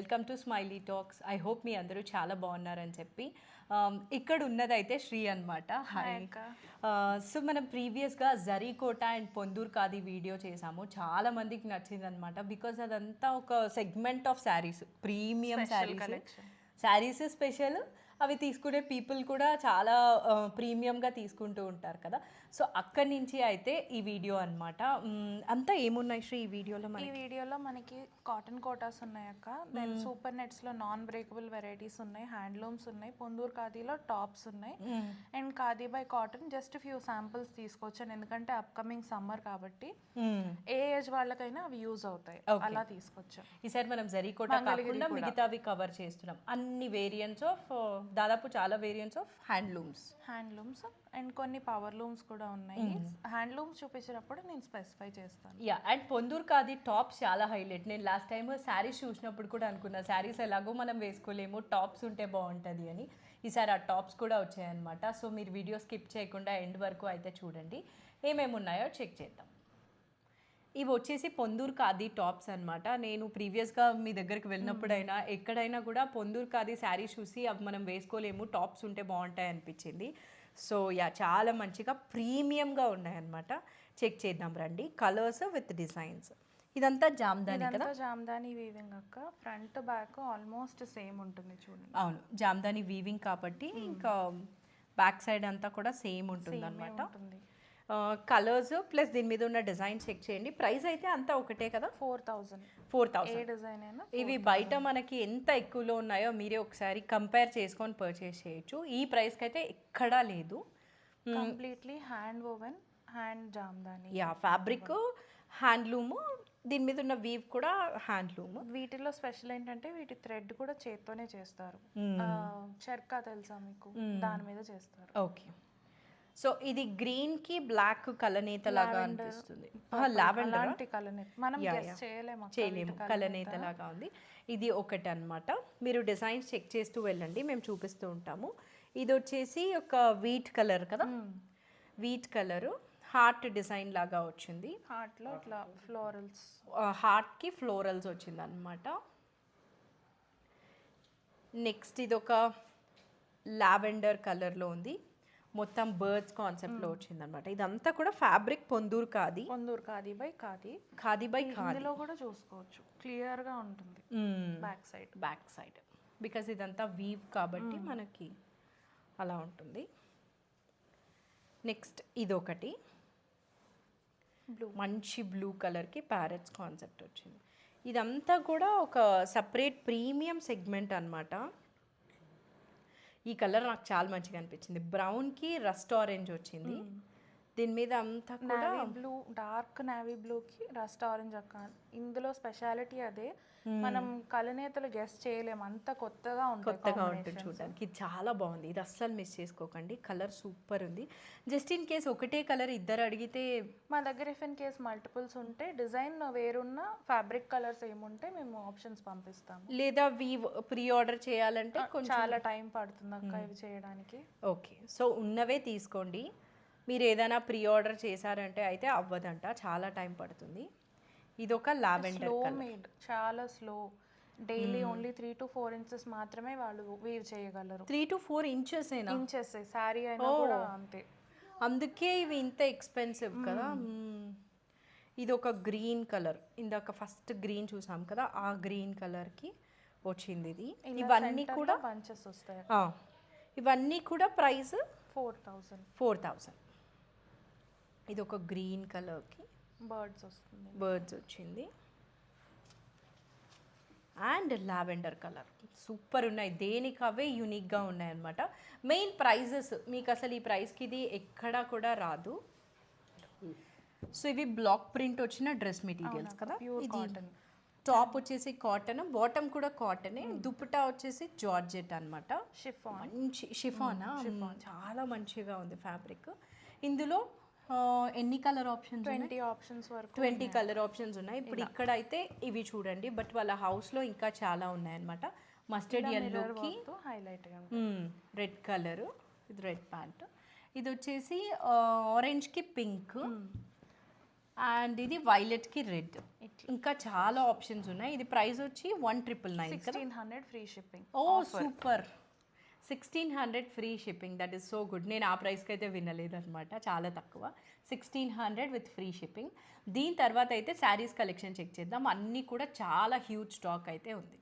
Welcome to Smiley Talks. I hope మీ అందరూ చాలా బాగున్నారని చెప్పి ఇక్కడ ఉన్నదైతే శ్రీ అనమాట. హాయ్. సో మనం ప్రీవియస్గా జరీకోట అండ్ పొందూర్ ఖాదీ వీడియో చేసాము. చాలా మందికి నచ్చింది అనమాట. బికాజ్ అదంతా ఒక segment of saris, premium saris special. అవి తీసుకునే పీపుల్ కూడా చాలా ప్రీమియంగా తీసుకుంటూ ఉంటారు కదా. సో అక్కడి నుంచి అయితే ఈ వీడియో అనమాట. అంతా ఏమున్నాయి శ్రీ ఈ వీడియోలో? ఈ వీడియోలో మనకి కాటన్ కోటాస్ ఉన్నాయి అక్క, దెన్ సూపర్ నెట్స్లో నాన్ బ్రేకబుల్ వెరైటీస్ ఉన్నాయి, హ్యాండ్లూమ్స్ ఉన్నాయి, పొందూర్ ఖాదీలో టాప్స్ ఉన్నాయి, and khadi by cotton just few samples తీసుకొచ్చాను ఎందుకంటే అప్కమింగ్ సమ్మర్ కాబట్టి ఏ ఏజ్ వాళ్ళకైనా అవి యూజ్ అవుతాయి, అలా తీసుకొచ్చాం. ఈసారి మనం జరీకోట కాకుండా మిగతావి కవర్ చేస్తున్నాం. అన్ని వేరియంట్స్ ఆఫ్, దాదాపు చాలా వేరియంట్స్ ఆఫ్ హ్యాండ్లూమ్స్ అండ్ కొన్ని పవర్ లూమ్స్ కూడా ఉన్నాయి. హ్యాండ్లూమ్స్ చూపించినప్పుడు నేను స్పెసిఫై చేస్తాను. Yeah, and Ponduru khadi tops చాలా హైలైట్. నేను లాస్ట్ టైం శారీస్ చూసినప్పుడు కూడా అనుకున్నా శారీస్ ఎలాగో మనం వేసుకోలేము, టాప్స్ ఉంటే బాగుంటుంది అని. ఈసారి ఆ టాప్స్ కూడా వచ్చాయన్నమాట. సో మీరు వీడియో స్కిప్ చేయకుండా ఎండ్ వరకు అయితే చూడండి, ఏమేమి ఉన్నాయో చెక్ చేద్దాం. ఇవి వచ్చేసి పొందూర్ ఖాదీ టాప్స్ అనమాట. నేను ప్రీవియస్గా మీ దగ్గరికి వెళ్ళినప్పుడైనా ఎక్కడైనా కూడా పొందూర్ ఖాదీ శారీస్ చూసి అవి మనం వేసుకోలేము, టాప్స్ ఉంటే బాగుంటాయి అనిపించింది. సో యా, చాలా మంచిగా ప్రీమియంగా ఉన్నాయన్నమాట. చెక్ చేద్దాం రండి. Colours with designs. ఇదంతా జామ్దాని కదా? జామ్దాని వీవింగ్ అక్క, ఫ్రంట్ బ్యాక్ ఆల్మోస్ట్ సేమ్ ఉంటుంది చూడండి. అవును, జామ్దాని వీవింగ్ కాబట్టి ఇంకా బ్యాక్ సైడ్ అంతా కూడా సేమ్ ఉంటుంది అనమాట. కలర్స్ ప్లస్ దీని మీద ఉన్న డిజైన్ చెక్ చేయండి. ప్రైస్ అయితే అంతా ఒకటే కదా? 4,000 డిజైన్ అయినా. ఇవి బయట మనకి ఎంత ఎక్కువలో ఉన్నాయో మీరే ఒకసారి కంపేర్ చేసుకొని పర్చేస్ చేయొచ్చు. ఈ ప్రైస్కి అయితే ఎక్కడా లేదు. Completely hand woven, hand Jamdani. Yeah, fabric handloom, దీని మీద ఉన్న వీవ్ కూడా హ్యాండ్లూమ్. వీటిలో స్పెషల్ ఏంటంటే వీటి థ్రెడ్ కూడా చేత్తోనే చేస్తారు. చర్కా తెలుసా మీకు? దాని మీద చేస్తారు. ఓకే. సో ఇది గ్రీన్ కి బ్లాక్ కలనేత లాగా అనిపిస్తుంది. లావెండర్ మనం చేయలేము, కలనేత లాగా ఉంది. ఇది ఒకటి అనమాట. మీరు డిజైన్స్ చెక్ చేస్తూ వెళ్ళండి, మేము చూపిస్తూ ఉంటాము. ఇది వచ్చేసి ఒక వీట్ కలర్ కదా, వీట్ కలరు హార్ట్ డిజైన్ లాగా వచ్చింది. హార్ట్లో ఇట్లా ఫ్లోరల్స్, హార్ట్కి ఫ్లోరల్స్ వచ్చింది అనమాట. నెక్స్ట్ ఇది ఒక లావెండర్ కలర్లో ఉంది, మొత్తం బర్డ్స్ కాన్సెప్ట్లో వచ్చింది అనమాట. ఇదంతా కూడా ఫ్యాబ్రిక్ పొందూర్ ఖాదీ బై ఖాదీ. ఇందులో కూడా చూసుకోవచ్చు, క్లియర్గా ఉంటుంది బ్యాక్ సైడ్ బికాస్ ఇదంతా వీవ్ కాబట్టి మనకి అలా ఉంటుంది. నెక్స్ట్ ఇదొకటి మంచి బ్లూ కలర్కి ప్యారెట్స్ కాన్సెప్ట్ వచ్చింది. ఇదంతా కూడా ఒక సపరేట్ ప్రీమియం సెగ్మెంట్ అనమాట. ఈ కలర్ నాకు చాలా మంచిగా అనిపించింది. బ్రౌన్కి రస్ట్ ఆరెంజ్ వచ్చింది. దీని మీద అంతా కూడా బ్లూ, డార్క్ నేవీ బ్లూకి రస్ట్ ఆరెంజ్ అక్క. ఇందులో స్పెషాలిటీ అదే, మనం కలనేతలు గెస్ట్ చేయలేము, అంత కొత్తగా ఉంటుంది చూడడానికి. ఇది చాలా బాగుంది, ఇది అస్సలు మిస్ చేసుకోకండి. కలర్ సూపర్ ఉంది. జస్ట్ ఇన్ కేస్ ఒకటే కలర్ ఇద్దరు అడిగితే, మా దగ్గర ఇఫ్ ఇన్ కేస్ మల్టిపుల్స్ ఉంటే, డిజైన్ వేరున్న ఫ్యాబ్రిక్ కలర్స్ ఏముంటే మేము ఆప్షన్స్ పంపిస్తాము. లేదా ప్రీ ఆర్డర్ చేయాలంటే కొంచెం చాలా టైం పడుతుంది అక్క ఇవి చేయడానికి. ఓకే, సో ఉన్నవే తీసుకోండి. మీరు ఏదైనా ప్రీ ఆర్డర్ చేశారంటే అయితే అవ్వదంట, చాలా టైం పడుతుంది. ఇది ఒక లావెండర్ మేడ్, చాలా slow. Daily only 3 to 4 inches మాత్రమే వాళ్ళు వీవ్ చేయగలరు. 3 to 4 inches శారీ అయినా కూడా అంతే. అందుకే ఇవి ఇంత ఎక్స్పెన్సివ్ కదా. ఇది ఒక గ్రీన్ కలర్, ఇందాక ఫస్ట్ గ్రీన్ చూసాం కదా, ఆ గ్రీన్ కలర్కి వచ్చింది ఇది. ఇవన్నీ కూడా బంచెస్ వస్తాయి. ఇవన్నీ కూడా ప్రైస్ 4,000. ఇది ఒక గ్రీన్ కలర్కి బర్డ్స్ వచ్చింది. అండ్ లావెండర్ కలర్ సూపర్ ఉన్నాయి, దేనికి అవే యూనిక్గా ఉన్నాయన్నమాట. మెయిన్ ప్రైజెస్ మీకు అసలు ఈ ప్రైస్కి ఇది ఎక్కడా కూడా రాదు. సో ఇవి బ్లాక్ ప్రింట్ వచ్చిన డ్రెస్ మెటీరియల్స్ కదా. ఇది టాప్ వచ్చేసి కాటన్, బాటమ్ కూడా కాటనే, దుపట్టా వచ్చేసి జార్జెట్ అనమాట. షిఫానా చాలా మంచిగా ఉంది ఫ్యాబ్రిక్. ఇందులో ఎన్ని కలర్ ఆప్షన్స్? 20 కలర్ ఆప్షన్స్ ఉన్నాయి. ఇప్పుడు ఇక్కడ అయితే ఇవి చూడండి, బట్ వాళ్ళ హౌస్లో ఇంకా చాలా ఉన్నాయన్నమాట. మస్టర్డ్ ఎల్లోకి రెడ్ కలరు, ఇది రెడ్ ప్యాంట్. ఇది వచ్చేసి ఆరెంజ్కి పింక్, అండ్ ఇది వైలెట్కి రెడ్, ఇంకా చాలా ఆప్షన్స్ ఉన్నాయి. ఇది ప్రైస్ వచ్చి 1999 కదా. 1600 free shipping. Oh super, 1600 free shipping, that is so good. నేను ఆ ప్రైస్కి అయితే వినలేదన్నమాట, చాలా తక్కువ. 1600 విత్ ఫ్రీ షిప్పింగ్. దీని తర్వాత అయితే శారీస్ కలెక్షన్ చెక్ చేద్దాం. అన్నీ కూడా చాలా హ్యూజ్ స్టాక్ అయితే ఉంది.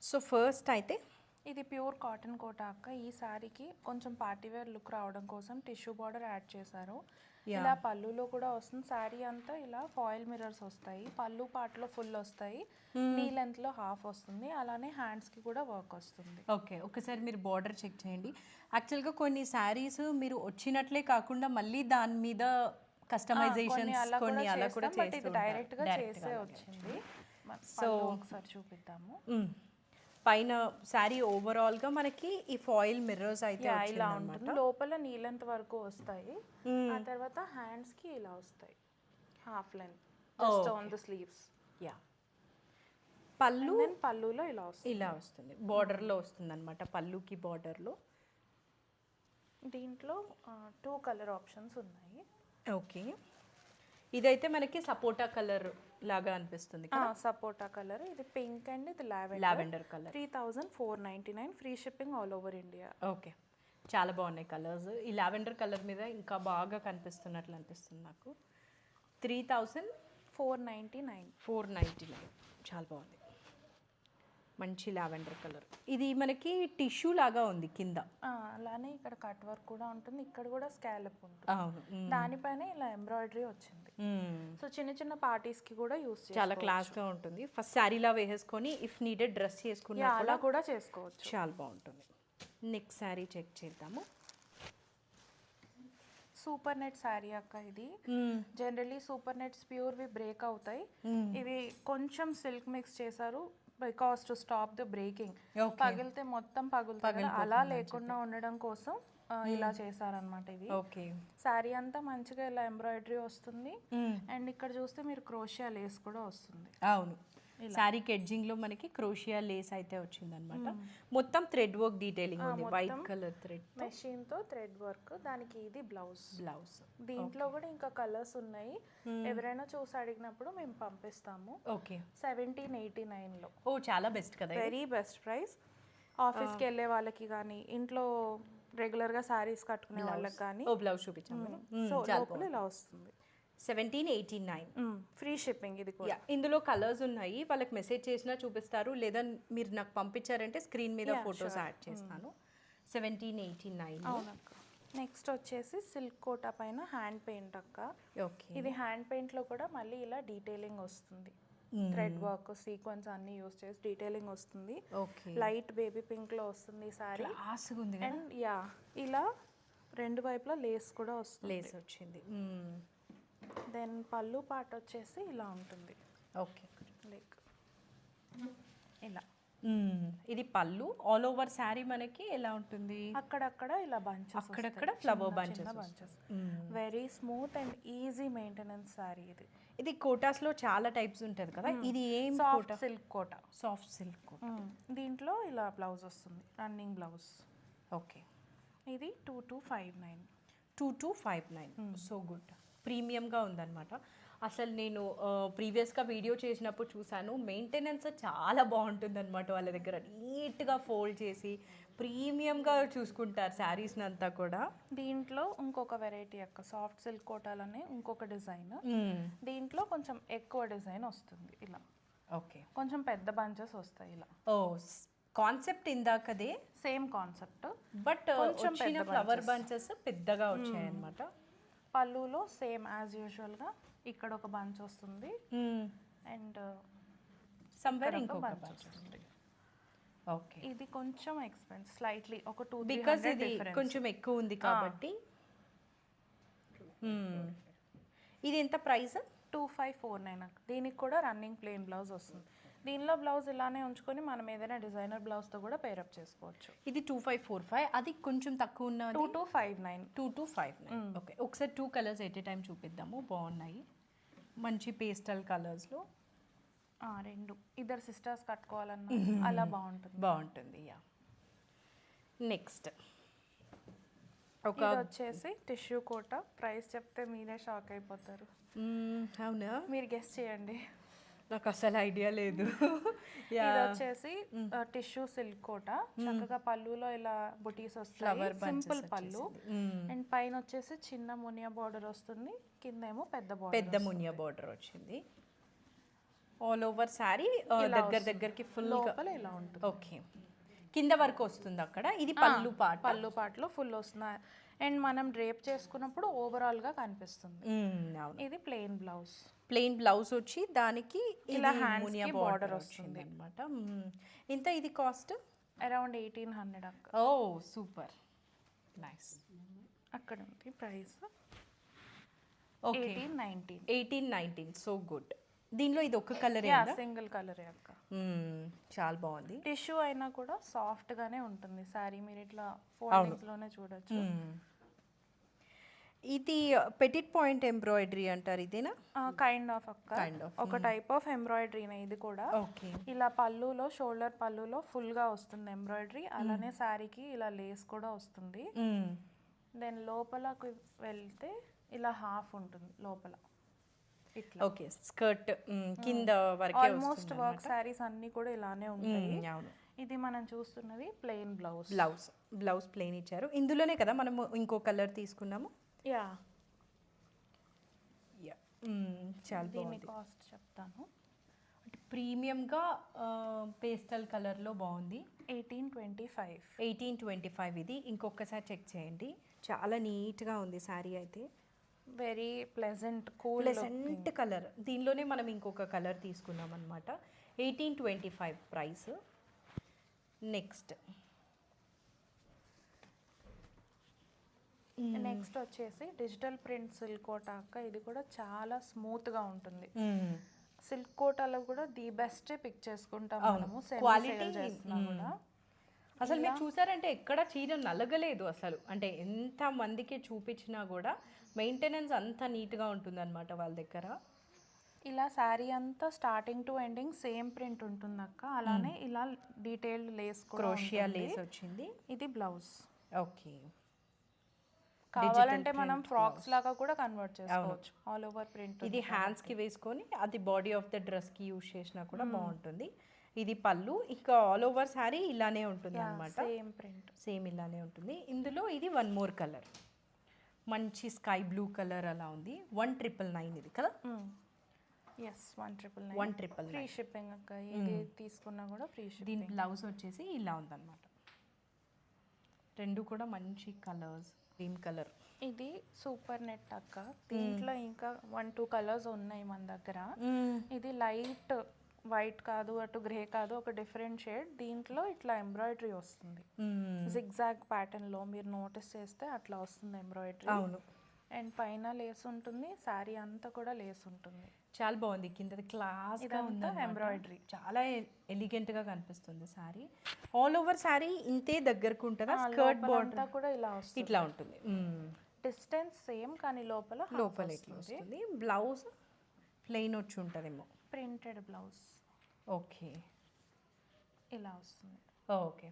సో ఫస్ట్ అయితే ఇది ప్యూర్ కాటన్ కోట అక్క. ఈ శారీకి కొంచెం పార్టీవేర్ లుక్ రావడం కోసం టిష్యూ బార్డర్ యాడ్ చేశారు. ఇలా పళ్ళులో కూడా వస్తుంది. శారీ అంతా ఇలా ఫాయిల్ మిర్రర్స్ వస్తాయి. పళ్ళు పాటలో ఫుల్ వస్తాయి, నీ లెంత్ లో హాఫ్ వస్తుంది. అలానే హ్యాండ్స్ కి కూడా వర్క్ వస్తుంది. ఓకే, ఒకసారి మీరు బార్డర్ చెక్ చేయండి. యాక్చువల్గా కొన్ని శారీస్ మీరు వచ్చినట్లే కాకుండా మళ్ళీ దాని మీద కస్టమైజేషన్ కొన్ని అలా కూడా బట్ ఇది డైరెక్ట్ గా చేసే వచ్చింది. సో ఒకసారి చూపిద్దాము. పైన శారీ ఓవరాల్ గా మనకి ఈ ఫాయిల్ మిర్రర్స్ అయితే ఇలా ఉంటుంది. లోపల నీ లెంత్ వరకు వస్తాయి. ఆ తర్వాత హ్యాండ్స్ కి ఇలా వస్తాయి, half length just on the sleeves. Yeah, పళ్ళు పళ్ళులో ఇలా వస్తుంది, బార్డర్ లో వస్తుంది అనమాట. పళ్ళుకి బార్డర్ లో దీంట్లో 2 కలర్ ఆప్షన్స్ ఉన్నాయి. ఓకే, ఇదైతే మనకి సపోటా కలర్ లాగా అనిపిస్తుంది కదా. సపోటా కలర్, ఇది పింక్ అండ్ ఇది lavender colour. 3499 free shipping all over India. Okay, చాలా బాగున్నాయి కలర్స్. ఈ లావెండర్ కలర్ మీద ఇంకా బాగా కనిపిస్తున్నట్లు అనిపిస్తుంది నాకు. 3499 చాలా బాగుంది, మంచి లావెండర్ కలర్. ఇది మనకి టిష్యూ లాగా ఉంది కింద. అలానే ఇక్కడ కట్ వర్క్ కూడా ఉంటుంది, ఇక్కడ కూడా స్కాలప్ ఉంటుంది. అవును, దానిపైన ఇలా ఎంబ్రాయిడరీ వచ్చింది. సో చిన్న చిన్న పార్టీస్ కి కూడా యూస్ చాలా క్లాస్ గా ఉంటుంది. ఫస్ట్ శారీలా వేసేసుకొని ఇఫ్ నీడెడ్ డ్రెస్ చేసుకున్నా అలా కూడా చేసుకోవచ్చు, చాలా బాగుంటుంది. నెక్స్ట్ శారీ చెక్ చేద్దాము. సూపర్ నెట్ శారీ అక్క. ఇది జనరల్లీ సూపర్ నెట్స్ ప్యూర్వి బ్రేక్ అవుతాయి. ఇవి కొంచెం సిల్క్ మిక్స్ చేశారు because to stop the breaking. పగిలితే మొత్తం పగులుతాయి, అలా లేకుండా ఉండడం కోసం ఇలా చేశారనమాట. ఇది ఓకే, శారీ అంతా మంచిగా ఇలా ఎంబ్రాయిడరీ వస్తుంది. అండ్ ఇక్కడ చూస్తే మీరు క్రోషియా లేస్ కూడా వస్తుంది. అవును, శారీకి ఎడ్జింగ్ లో మనకి క్రోషియా లేస్ అయితే వచ్చింది అనమాట. మొత్తం థ్రెడ్ వర్క్ డీటెయిలింగ్ ఉంది, వైట్ కలర్ థ్రెడ్ మెషిన్ తో థ్రెడ్ వర్క్. దానికి ఇది బ్లౌజ్. దీంట్లో కూడా ఇంకా కలర్స్ ఉన్నాయి. ఎవరైనా చూసి అడిగినప్పుడు మేము పంపిస్తాము. ఓకే, 1789 లో. ఓ చాలా బెస్ట్ కదా, వెరీ బెస్ట్ ప్రైస్. ఆఫీస్కి వెళ్ళే వాళ్ళకి కానీ ఇంట్లో రెగ్యులర్ గా సారీస్ కట్టుకునే వాళ్ళకి కానీ. ఓ బ్లౌజ్ చూపించాము. సో లోపల ఇలా వస్తుంది. 1789 ఫ్రీ షిప్పింగ్. ఇది కూడా ఇందులో కలర్స్ ఉన్నాయి, వాళ్ళకి మెసేజ్ చేసినా చూపిస్తారు, లేదా మీరు నాకు పంపించారంటే స్క్రీన్ మీద ఫొటోస్ యాడ్ చేస్తాను. 1789. నెక్స్ట్ వచ్చేసి సిల్క్ కోటా పైన హ్యాండ్ పెయింట్ అక్క. ఓకే, ఇది హ్యాండ్ పెయింట్ లో కూడా మళ్ళీ ఇలా డీటెయిలింగ్ వస్తుంది. థ్రెడ్ వర్క్ సీక్వెన్స్ అన్ని యూస్ చేసి డీటెయిలింగ్ వస్తుంది. ఓకే, లైట్ బేబీ పింక్ లో వస్తుంది సారీ. ఉంది. అండ్ ఇలా రెండు వైపులా లేస్ కూడా వస్తుంది. లేస్ వచ్చింది. దెన్ పళ్ళు పార్ట్ వచ్చేసి ఇలా ఉంటుంది. ఓకే, లైక్ ఇలా. ఇది పళ్ళు. ఆల్ ఓవర్ శారీ మనకి ఎలా ఉంటుంది, అక్కడక్కడ ఇలా బంచెస్, అక్కడక్కడ flower bunches. Very smooth and easy maintenance saree. ఇది కోటాస్ లో చాలా టైప్స్ ఉంటుంది కదా. ఇది ఏం soft silk Kota. Soft silk Kota. దీంట్లో ఇలా బ్లౌజ్ వస్తుంది, రన్నింగ్ బ్లౌజ్. ఓకే, ఇది 2259. 2259. సో గుడ్, ప్రీమియంగా ఉందన్నమాట. అసలు నేను ప్రీవియస్గా వీడియో చేసినప్పుడు చూసాను, మెయింటెనెన్స్ చాలా బాగుంటుంది అనమాట వాళ్ళ దగ్గర. నీట్గా ఫోల్డ్ చేసి ప్రీమియంగా చూసుకుంటారు శారీస్ని అంతా కూడా. దీంట్లో ఇంకొక వెరైటీ యొక్క సాఫ్ట్ సిల్క్ కోటాలనే ఇంకొక డిజైన్. దీంట్లో కొంచెం ఎక్కువ డిజైన్ వస్తుంది ఇలా. ఓకే, కొంచెం పెద్ద బంచెస్ వస్తాయి ఇలా. ఓ కాన్సెప్ట్ ఇందాకదే సేమ్ కాన్సెప్ట్, బట్ వచ్చిన ఫ్లవర్ బంచెస్ పెద్దగా వచ్చాయి అన్నమాట. పళ్ళులో సేమ్ యాజ్ యూజువల్గా ఇక్కడ ఒక బంచ్ వస్తుంది అండ్ సమ్వేర్ ఇంకొక బంచ్ వస్తుంది. ఓకే, ఇది కొంచెం ఎక్స్పెన్స్ స్లైట్లీ, ఒక 200 బికాజ్ ఇది కొంచెం ఎక్కువ ఉంది కాబట్టి. ఇది ఎంత ప్రైస్? 2549. దీనికి కూడా రన్నింగ్ ప్లెయిన్ బ్లౌజ్ వస్తుంది. దీనిలో బ్లౌజ్ ఇలానే ఉంచుకొని మనం ఏదైనా డిజైనర్ బ్లౌజ్తో కూడా పేరప్ చేసుకోవచ్చు. ఇది 2545, అది కొంచెం తక్కువ ఉన్న 2259. 2259. ఓకే, ఒకసారి 2 కలర్స్ ఎట్ ఏ టైం చూపిద్దాము, బాగున్నాయి మంచి పేస్టల్ కలర్స్లో. రెండు ఇద్దరు సిస్టర్స్ కట్టుకోవాలన్నా అలా బాగుంటుంది. యా. నెక్స్ట్ ఒక ఇది వచ్చేసి టిష్యూ కోట. ప్రైస్ చెప్తే మీరే షాక్ అయిపోతారు. అవునా, మీరు గెస్ చేయండి. నాకు అసలు ఐడియా లేదు. ఇది వచ్చేసి టిష్యూ సిల్క్ కోట. చక్కగా పళ్ళులో ఇలా బుటీస్ వస్తాయి, సింపుల్ పళ్ళు. అండ్ పైన వచ్చేసి చిన్న మునియా బార్డర్ వస్తుంది, కింద ఏమో పెద్ద మునియా బార్డర్ వచ్చింది. ఆల్ ఓవర్ శారీ దగ్గరికి ఫుల్ లోపల ఇలా ఉంటుంది. ఓకే, కింద వరకు వస్తుంది అక్కడ. ఇది పళ్ళు పాటలో ఫుల్ వస్తుంది. అండ్ మనం డ్రేప్ చేసుకున్నప్పుడు ఓవరాల్ గా కనిపిస్తుంది. ఇది ప్లెయిన్ బ్లౌజ్ వచ్చి దానికి ఇలా హ్యాండ్స్ కి బార్డర్ వస్తుంది అన్నమాట. ఇంత ఇది కాస్ట్ అరౌండ్ 1800 అక్క. ఓ సూపర్ నైస్. అక్కడ ఉంది ప్రైస్ ఓకే 1819. So good. దీనిలో ఇది ఒక కలర్, సింగిల్ కలర్ అక్క. చాలా బాగుంది. టిష్యూ అయినా కూడా సాఫ్ట్ గానే ఉంటుంది సారీ. మీరు ఇట్లా ఫోల్డింగ్స్ లోనే చూడొచ్చు. ఇది పెటిట్ పాయింట్ ఎంబ్రాయిడరీ అంటారు, ఇదేనా? కైండ్ ఆఫ్ అక్క, ఒక టైప్ ఆఫ్ ఎంబ్రాయిడరీనే ఇది కూడా. ఓకే, ఇలా పళ్ళులో, షోల్డర్ పళ్ళులో ఫుల్ గా వస్తుంది ఎంబ్రాయిడరీ. అలానే శారీకి ఇలా లేస్ కూడా వస్తుంది. దెన్ లోపలకు వెళ్తే ఇలా హాఫ్ ఉంటుంది లోపల. ఓకే, స్కర్ట్ కింద వరకు ఆల్మోస్ట్ వర్క్ శారీస్ అన్ని కూడా ఇలానే ఉంటాయి. ఇది మనం చూస్తున్నది ప్లెయిన్ బ్లౌజ్ ప్లెయిన్ ఇచ్చారు. ఇందులోనే కదా మనము ఇంకో కలర్ తీసుకున్నాము. యా, చాలా దీని కాస్ట్ చెప్తాను. అంటే ప్రీమియంగా పేస్టల్ కలర్లో బాగుంది. 1825. ఇది ఇంకొకసారి చెక్ చేయండి. చాలా నీట్గా ఉంది శారీ అయితే. Very pleasant colour. దీనిలోనే మనం ఇంకొక కలర్ తీసుకున్నాం అనమాట. 1825 ప్రైస్. నెక్స్ట్ వచ్చేసి డిజిటల్ ప్రింట్ సిల్క్ కోట అక్క. ఇది కూడా చాలా స్మూత్ గా ఉంటుంది. సిల్క్ కోటాలో కూడా ది బెస్ట్ పిక్ చేసుకుంటాం మనము. క్వాలిటీ కూడా అసలు మీరు చూసారంటే ఎక్కడ చీర నలగలేదు అసలు. అంటే ఎంత మందికి చూపించినా కూడా మెయింటెనెన్స్ అంత నీట్గా ఉంటుంది అనమాట వాళ్ళ దగ్గర. ఇలా శారీ అంతా starting to ending same print ఉంటుంది అక్క. అలానే ఇలా డీటెయిల్డ్ లేస్, క్రోషియా లేస్ వచ్చింది. ఇది బ్లౌజ్. ఓకే, కావాలంటే మనం ఫ్రాక్స్ లాగా కూడా కన్వర్ట్ చేసుకోవచ్చు. All over print. ఇది హ్యాండ్స్ కి వేసుకొని అది బాడీ ఆఫ్ ద డ్రెస్ కి యూజ్ చేసినా కూడా బాగుంటుంది. ఇది పళ్ళు. ఇంకా ఆల్ ఓవర్ శారీ ఇలానే ఉంటుంది అనమాట. సేమ్ ప్రింట్, సేమ్ ఇలానే ఉంటుంది. ఇందులో ఇది వన్ మోర్ కలర్, మంచి స్కై బ్లూ కలర్ అలా ఉంది. 1999 ఇది కదా? yes 1999 ఫ్రీ షిప్పింగ్ అక్క. ఇది తీసుకున్నా కూడా ఫ్రీ షిప్పింగ్. దీని బ్లౌజ్ వచ్చేసి ఇలా ఉందన్నమాట. రెండు కూడా మంచి కలర్స్. Cream colour. ఇది సూపర్ నెట్ అక్క. దీంట్లో ఇంకా 1-2 కలర్స్ ఉన్నాయి మన దగ్గర. ఇది లైట్ వైట్ కాదు, అటు గ్రే కాదు, ఒక డిఫరెంట్ షేడ్. దీంట్లో ఇట్లా ఎంబ్రాయిడరీ వస్తుంది జిగ్జాగ్ ప్యాటర్న్ లో. మీరు నోటీస్ చేస్తే అట్లా వస్తుంది ఎంబ్రాయిడరీ. అవును. అండ్ పైన లేస్ ఉంటుంది, శారీ అంతా కూడా లేస్ ఉంటుంది. చాలా బాగుంది. కింద క్లాస్ గా ఉంది ఎంబ్రాయిడరీ. చాలా ఎలిగెంట్ గా కనిపిస్తుంది శారీ. ఆల్ ఓవర్ శారీ ఇంతే దగ్గరకు ఉంటుందా? స్కర్ట్ బోర్డర్ కూడా ఇలా వస్తుంది, ఇట్లా ఉంటుంది. డిస్టెన్స్ సేమ్ కానీ లోపల ఇట్లా వస్తుంది. బ్లౌజ్ ప్లెయిన్ వచ్చి ఉంటుందేమో. Printed blouse. ఓకే, ఇలా వస్తుంది. ఓకే,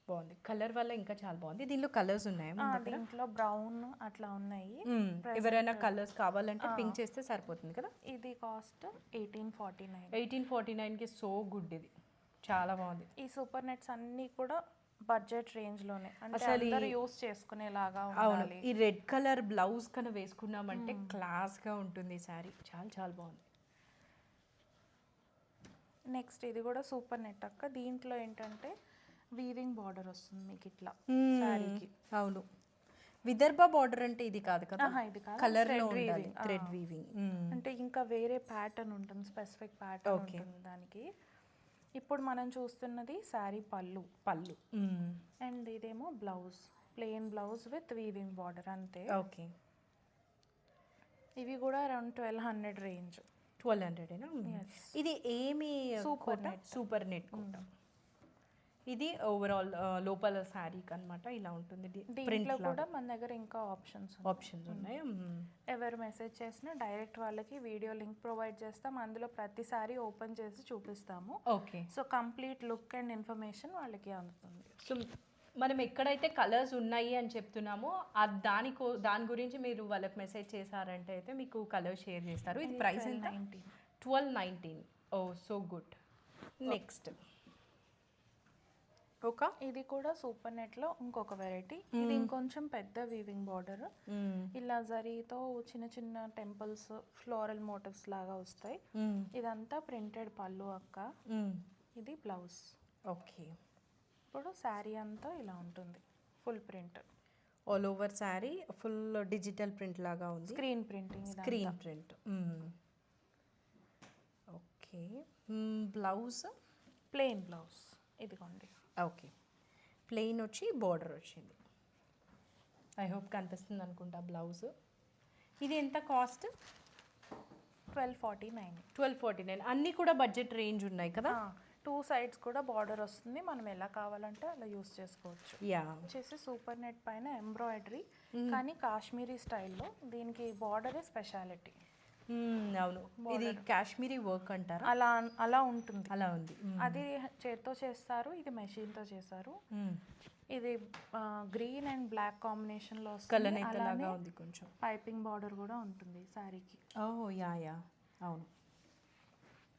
బాగుంది. కలర్ వల్ల ఇంకా చాలా బాగుంది. దీనిలో కలర్స్ ఉన్నాయా? దీంట్లో బ్రౌన్ అట్లా ఉన్నాయి. ఎవరైనా కలర్స్ కావాలంటే పింక్ చేస్తే సరిపోతుంది కదా. ఇది కాస్ట్ 1849. 1849 కి సో గుడ్. ఇది చాలా బాగుంది. ఈ సూపర్ నెట్స్ అన్ని కూడా బడ్జెట్ రేంజ్ లోనే, అంటే అందరూ యూస్ చేసుకునేలాగా ఉండాలి. ఈ రెడ్ కలర్ బ్లౌజ్ కన్నా వేసుకున్నామంటే క్లాస్ గా ఉంటుంది శారీ. చాలా చాలా బాగుంది. నెక్స్ట్ ఇది కూడా సూపర్ నెట్ అక్క. దీంట్లో ఏంటంటే వీవింగ్ బార్డర్ వస్తుంది మీకు ఇట్లా శారీకి. అవును, విదర్భ బార్డర్ అంటే ఇది కాదు కదా. ఇది కాదు, కలర్ లో ఉండాలి. థ్రెడ్ వీవింగ్ అంటే ఇంకా వేరే ప్యాటర్న్ ఉంటుంది, స్పెసిఫిక్ ప్యాటర్న్ ఉంటుంది దానికి. ఇప్పుడు మనం చూస్తున్నది శారీ పళ్ళు. అండ్ ఇదేమో blouse, plain blouse with weaving border అంతే. ఓకే, ఇవి కూడా అరౌండ్ 1200 రేంజ్. 1200. ఇది ఏమి సూపర్ నెట్ కోట. ఇది ఓవరాల్ లోపల శారీకి అన్నమాట. ఇలా ఉంటుంది. దీంట్లో కూడా మన దగ్గర ఇంకా ఆప్షన్స్ ఉన్నాయి. ఎవరు మెసేజ్ చేసినా డైరెక్ట్ వాళ్ళకి వీడియో లింక్ ప్రొవైడ్ చేస్తాం. అందులో ప్రతి సారీ ఓపెన్ చేసి చూపిస్తాము. Okay, so complete look and information వాళ్ళకి అందుతుంది. సో మనం ఎక్కడైతే కలర్స్ ఉన్నాయి అని చెప్తున్నామో దాని గురించి మీరు వాళ్ళకి మెసేజ్ చేశారంటే అయితే మీకు కలర్ షేర్ చేస్తారు. ఇది ప్రైస్ ఎంత? 1219. ఓ సో గుడ్. నెక్స్ట్ ఇది కూడా సూపర్ నెట్ లో ఇంకొక వెరైటీ. ఇది ఇంకొంచెం పెద్ద వీవింగ్ బార్డర్, ఇలా జరీతో చిన్న చిన్న టెంపుల్స్ ఫ్లోరల్ మోటివ్స్ లాగా వస్తాయి. ఇదంతా ప్రింటెడ్ పళ్ళు అక్క. ఇది బ్లౌజ్. ఓకే. ఇప్పుడు శారీ అంతా ఇలా ఉంటుంది, full print all over sari, full digital print లాగా ఉంది. Screen printing, screen print. Okay. Blouse plain blouse ఇదిగోండి. ఓకే. ప్లెయిన్ వచ్చి బార్డర్ వచ్చింది. ఐ హోప్ కనిపిస్తుంది అనుకుంటా బ్లౌజ్. ఇది ఎంత కాస్ట్? 1249. 1249. అన్నీ కూడా బడ్జెట్ రేంజ్ ఉన్నాయి కదా. 2 సైడ్స్ కూడా బార్డర్ వస్తుంది, మనం ఎలా కావాలంటే అలా యూస్ చేసుకోవచ్చు. వచ్చేసి సూపర్ నెట్ పైన ఎంబ్రాయిడరీ, కానీ కాశ్మీరీ స్టైల్లో. దీనికి బార్డరే స్పెషాలిటీ. అవును, ఇది కాశ్మీరీ వర్క్ అంటారా? అలా ఉంటుంది. అలా ఉంది. అది చేత్తో చేస్తారు, ఇది మెషిన్తో చేశారు. ఇది గ్రీన్ అండ్ బ్లాక్ కాంబినేషన్లో వస్తుంది. అలానే ఉంది కొంచెం. పైపింగ్ బార్డర్ కూడా ఉంటుంది శారీకి. ఓ యా అవును.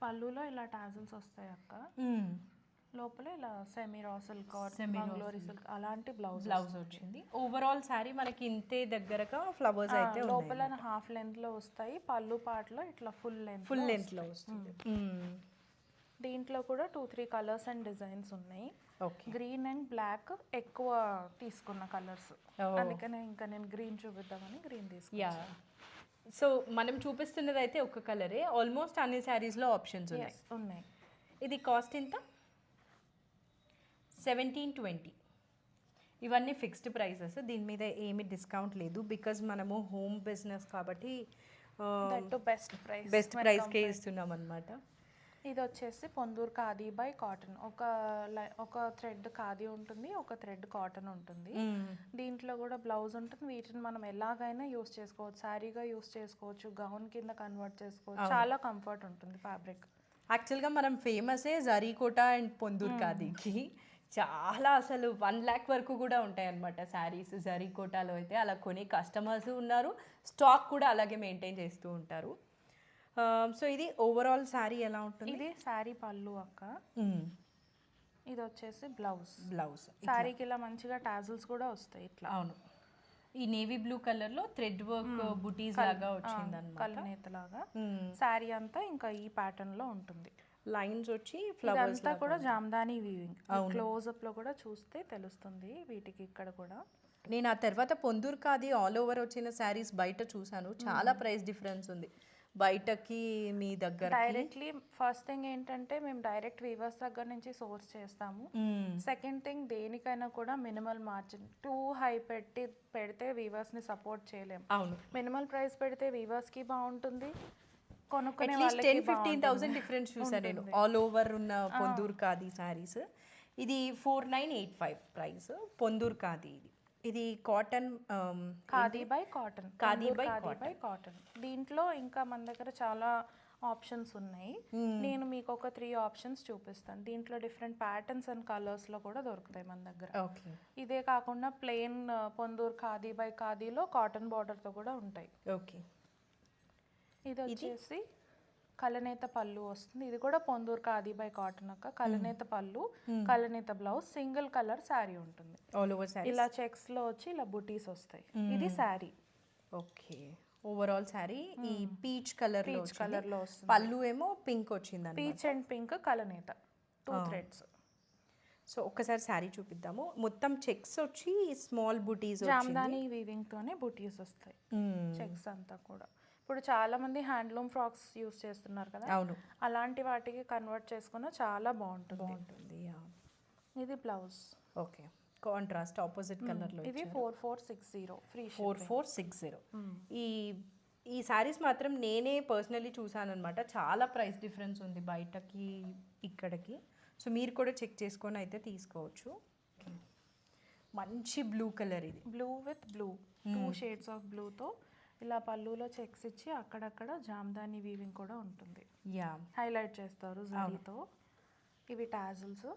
పళ్ళులో ఇలా టాజిల్స్ వస్తాయి అక్క. లోపల ఇలా సెమీ రా సిల్క్, మంగళూరి సిల్క్ అలాంటి బ్లౌజ్ వచ్చింది. ఓవరాల్ శారీ మనకి ఇంతే దగ్గరగా ఫ్లవర్స్ అయితే లోపల హాఫ్ లెంత్ లో వస్తాయి, పళ్ళు పాటలో ఇట్లా ఫుల్ లెంత్ లో వస్తుంది. దీంట్లో కూడా 2-3 కలర్స్ అండ్ డిజైన్స్ ఉన్నాయి. గ్రీన్ అండ్ బ్లాక్ ఎక్కువ తీసుకున్న కలర్స్, అందుకనే ఇంకా నేను గ్రీన్ చూపిద్దామని గ్రీన్ తీసుకున్నా. సో మనం చూపిస్తున్నది అయితే ఒక కలరే, ఆల్మోస్ట్ అన్ని శారీస్లో ఆప్షన్స్ ఉన్నాయి. ఇది కాస్ట్ ఎంత? 1720. ఇవన్నీ ఫిక్స్డ్ ప్రైసెస్, దీని మీద ఏమి డిస్కౌంట్ లేదు. బికాజ్ మనము హోమ్ బిజినెస్ కాబట్టి బెస్ట్ ప్రైస్కే ఇస్తున్నాం అనమాట. ఇది వచ్చేసి పొందూరు ఖాదీ బై కాటన్. ఒక థ్రెడ్ ఖాదీ ఉంటుంది, ఒక థ్రెడ్ కాటన్ ఉంటుంది. దీంట్లో కూడా బ్లౌజ్ ఉంటుంది. వీటిని మనం ఎలాగైనా యూస్ చేసుకోవచ్చు, శారీగా యూస్ చేసుకోవచ్చు, గౌన్ కింద కన్వర్ట్ చేసుకోవచ్చు. చాలా కంఫర్ట్ ఉంటుంది ఫ్యాబ్రిక్. యాక్చువల్గా మనం ఫేమసే జరీకోట అండ్ పొందూరు ఖాదీకి. చాలా అసలు 1 lakh వరకు కూడా ఉంటాయి అన్నమాట శారీస్ జరీకోటాలో అయితే. అలా కొనే కస్టమర్స్ ఉన్నారు, స్టాక్ కూడా అలాగే మెయింటైన్ చేస్తూ ఉంటారు. సో ఇది ఓవరాల్ శారీ ఎలా ఉంటుంది? ఇది శారీ పళ్ళు అక్క. ఇది వచ్చేసి బ్లౌజ్. శారీకి ఇలా మంచిగా టాజిల్స్ కూడా వస్తాయి ఇట్లా. అవును. ఈ నేవీ బ్లూ కలర్ లో థ్రెడ్ వర్క్ బుటీస్ లాగా వచ్చింది అన్నమాట, కల్నేత లాగా. శారీ అంతా ఇంకా ఈ ప్యాటర్న్ లో ఉంటుంది. లైన్స్ వచ్చి ఫ్లవర్స్ అంతా కూడా జామ్దాని వీవింగ్. క్లోజ్ అప్ లో కూడా చూస్తే తెలుస్తుంది వీటికి. ఇక్కడ కూడా నేను ఆ తర్వాత పొందూరు ఖాదీ ఆల్ ఓవర్ వచ్చిన శారీస్ బయట చూసాను, చాలా ప్రైస్ డిఫరెన్స్ ఉంది బయటకి మీ దగ్గర. డైరెక్ట్లీ ఫస్ట్ థింగ్ ఏంటంటే మేము డైరెక్ట్ వీవర్స్ దగ్గర నుంచి సోర్స్ చేస్తాము. సెకండ్ థింగ్, దేనికైనా కూడా మినిమల్ మార్జిన్. టూ హై పెడితే వీవర్స్ ని సపోర్ట్ చేయలేము. అవును, మినిమల్ ప్రైస్ పెడితే వీవర్స్ కి బాగుంటుంది, కొనుక్కునే 10,000-15,000 డిఫరెన్స్ చూసాను నేను ఆల్ ఓవర్ ఉన్న పొందూరు ఖాదీ శారీస్. ఇది 4985 ప్రైస్ పొందూరు ఖాదీ. ఇది cotton khadi by cotton. Khadi by cotton. దీంట్లో ఇంకా మన దగ్గర చాలా ఆప్షన్స్ ఉన్నాయి. నేను మీకు ఒక 3 ఆప్షన్స్ చూపిస్తాను. దీంట్లో డిఫరెంట్ ప్యాటర్న్స్ అండ్ కలర్స్ లో కూడా దొరుకుతాయి మన దగ్గర. ఇదే కాకుండా ప్లెయిన్ పొందూరు ఖాదీ బై ఖాదీలో కాటన్ బార్డర్ తో కూడా ఉంటాయి. ఓకే. ఇది వచ్చేసి కలనేత పళ్ళు వస్తుంది. ఇది కూడా పొందూరు ఖాదీ బై కాటన్ అక్క. కలనేత పళ్ళు, కలనేత బ్లౌజ్, సింగిల్ కలర్ శారీ ఉంటుంది. ఆల్ ఓవర్ శారీ ఇలా చెక్స్ లో వచ్చి ఇలా బుటీస్ వస్తాయి. ఇది శారీ. ఓకే. ఓవరాల్ శారీ ఈ పీచ్ కలర్ లో వస్తుంది. పళ్ళు ఏమో పింక్ వచ్చింది. పీచ్ అండ్ పింక్ కలనేత 2 థ్రెడ్స్. సో ఒక్కసారి శారీ చూపిద్దాము. మొత్తం చెక్స్ వచ్చి స్మాల్ బుటీస్, జామ్దాని వీవింగ్ తోనే బుటీస్ వస్తాయి చెక్స్ అంతా కూడా. ఇప్పుడు చాలా మంది హ్యాండ్లూమ్ ఫ్రాక్స్ యూస్ చేస్తున్నారు కదా. అవును, అలాంటి వాటికి కన్వర్ట్ చేసుకున్న చాలా బాగుంటుంది. ఇది blouse. Okay. Contrast opposite colour లో. ఇది 4460 ఫ్రీ. 4460. ఈ శారీస్ మాత్రం నేనే పర్సనలీ చూసాను అనమాట. చాలా ప్రైస్ డిఫరెన్స్ ఉంది బయటకి ఇక్కడికి. సో మీరు కూడా చెక్ చేసుకొని అయితే తీసుకోవచ్చు. మంచి బ్లూ కలర్. ఇది blue with blue, 2 shades of బ్లూతో ఇలా పళ్ళులో చెక్స్ ఇచ్చి అక్కడక్కడ జామ్దాని వీవింగ్ కూడా ఉంటుంది. హైలైట్ చేస్తారు జరీతో. ఇవి టాజిల్స్,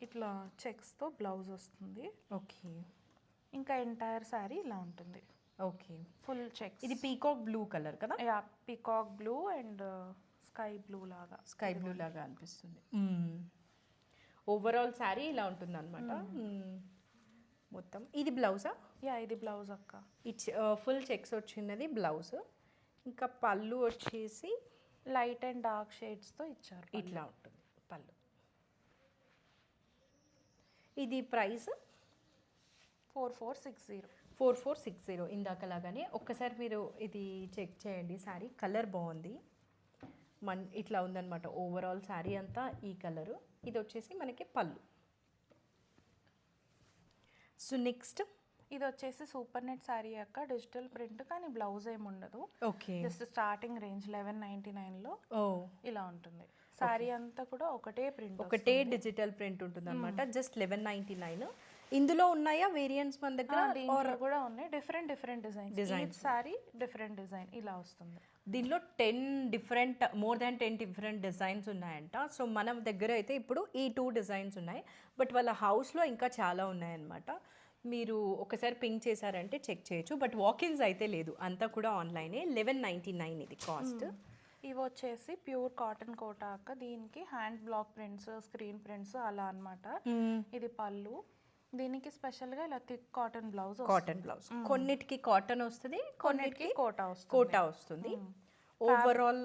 ఇట్లా చెక్స్తో బ్లౌజ్ వస్తుంది. ఓకే ఇంకా ఎంటైర్ శారీ ఇలా ఉంటుంది, ఓకే. Full checks. ఇది పీకాక్ బ్లూ కలర్ కదా? Yeah, peacock blue and sky blue లాగా, స్కై బ్లూ లాగా అనిపిస్తుంది. ఓవరాల్ శారీ ఇలా ఉంటుంది అనమాట మొత్తం. ఇది బ్లౌజా? యా, ఇది బ్లౌజ్ అక్క. ఫుల్ చెక్స్ వచ్చినది బ్లౌజ్. ఇంకా పళ్ళు వచ్చేసి లైట్ అండ్ డార్క్ షేడ్స్తో ఇచ్చారు. ఇట్లా ఉంటుంది పళ్ళు. ఇది ప్రైస్ 4460. 4460 ఇందాకలాగానే. ఒక్కసారి మీరు ఇది చెక్ చేయండి. శారీ కలర్ బాగుంది, ఇట్లా ఉందన్నమాట. ఓవరాల్ శారీ అంతా ఈ కలరు. ఇది వచ్చేసి మనకి పళ్ళు. సో నెక్స్ట్ ఇది వచ్చేసి సూపర్ నెట్ శారీ అక్క, డిజిటల్ ప్రింట్ కానీ బ్లౌజ్ ఏమి ఉండదు. ఓకే. జస్ట్ స్టార్టింగ్ రేంజ్ 1199లో ఇలా ఉంటుంది. శారీ అంతా కూడా ఒకటే ప్రింట్, ఒకటే డిజిటల్ ప్రింట్ ఉంటుంది అనమాట. జస్ట్ 1199. ఇందులో ఉన్నాయా వేరియంట్స్ మన దగ్గర? దీంట్లో కూడా ఉన్నాయి, different designs. Sari different design ఇలా వస్తుంది. దీనిలో 10 మోర్ దాన్ 10 డిఫరెంట్ డిజైన్స్ ఉన్నాయంట. సో మన దగ్గర అయితే ఇప్పుడు ఈ 2 డిజైన్స్ ఉన్నాయి, బట్ వాళ్ళ హౌస్లో ఇంకా చాలా ఉన్నాయన్నమాట. మీరు ఒకసారి పింక్ చేశారంటే చెక్ చేయొచ్చు, బట్ వాకిన్స్ అయితే లేదు, అంతా కూడా ఆన్లైనే. 1199 ఇది కాస్ట్. ఇవి వచ్చేసి ప్యూర్ కాటన్ కోటా అక్క. దీనికి hand block prints, screen prints అలా అన్నమాట. ఇది పళ్ళు. దీనికి స్పెషల్గా ఇలా థిక్ కాటన్ బ్లౌజ్. కొన్నిటికి కాటన్ వస్తుంది, కొన్నిటికి కోటా వస్తుంది. ఓవరాల్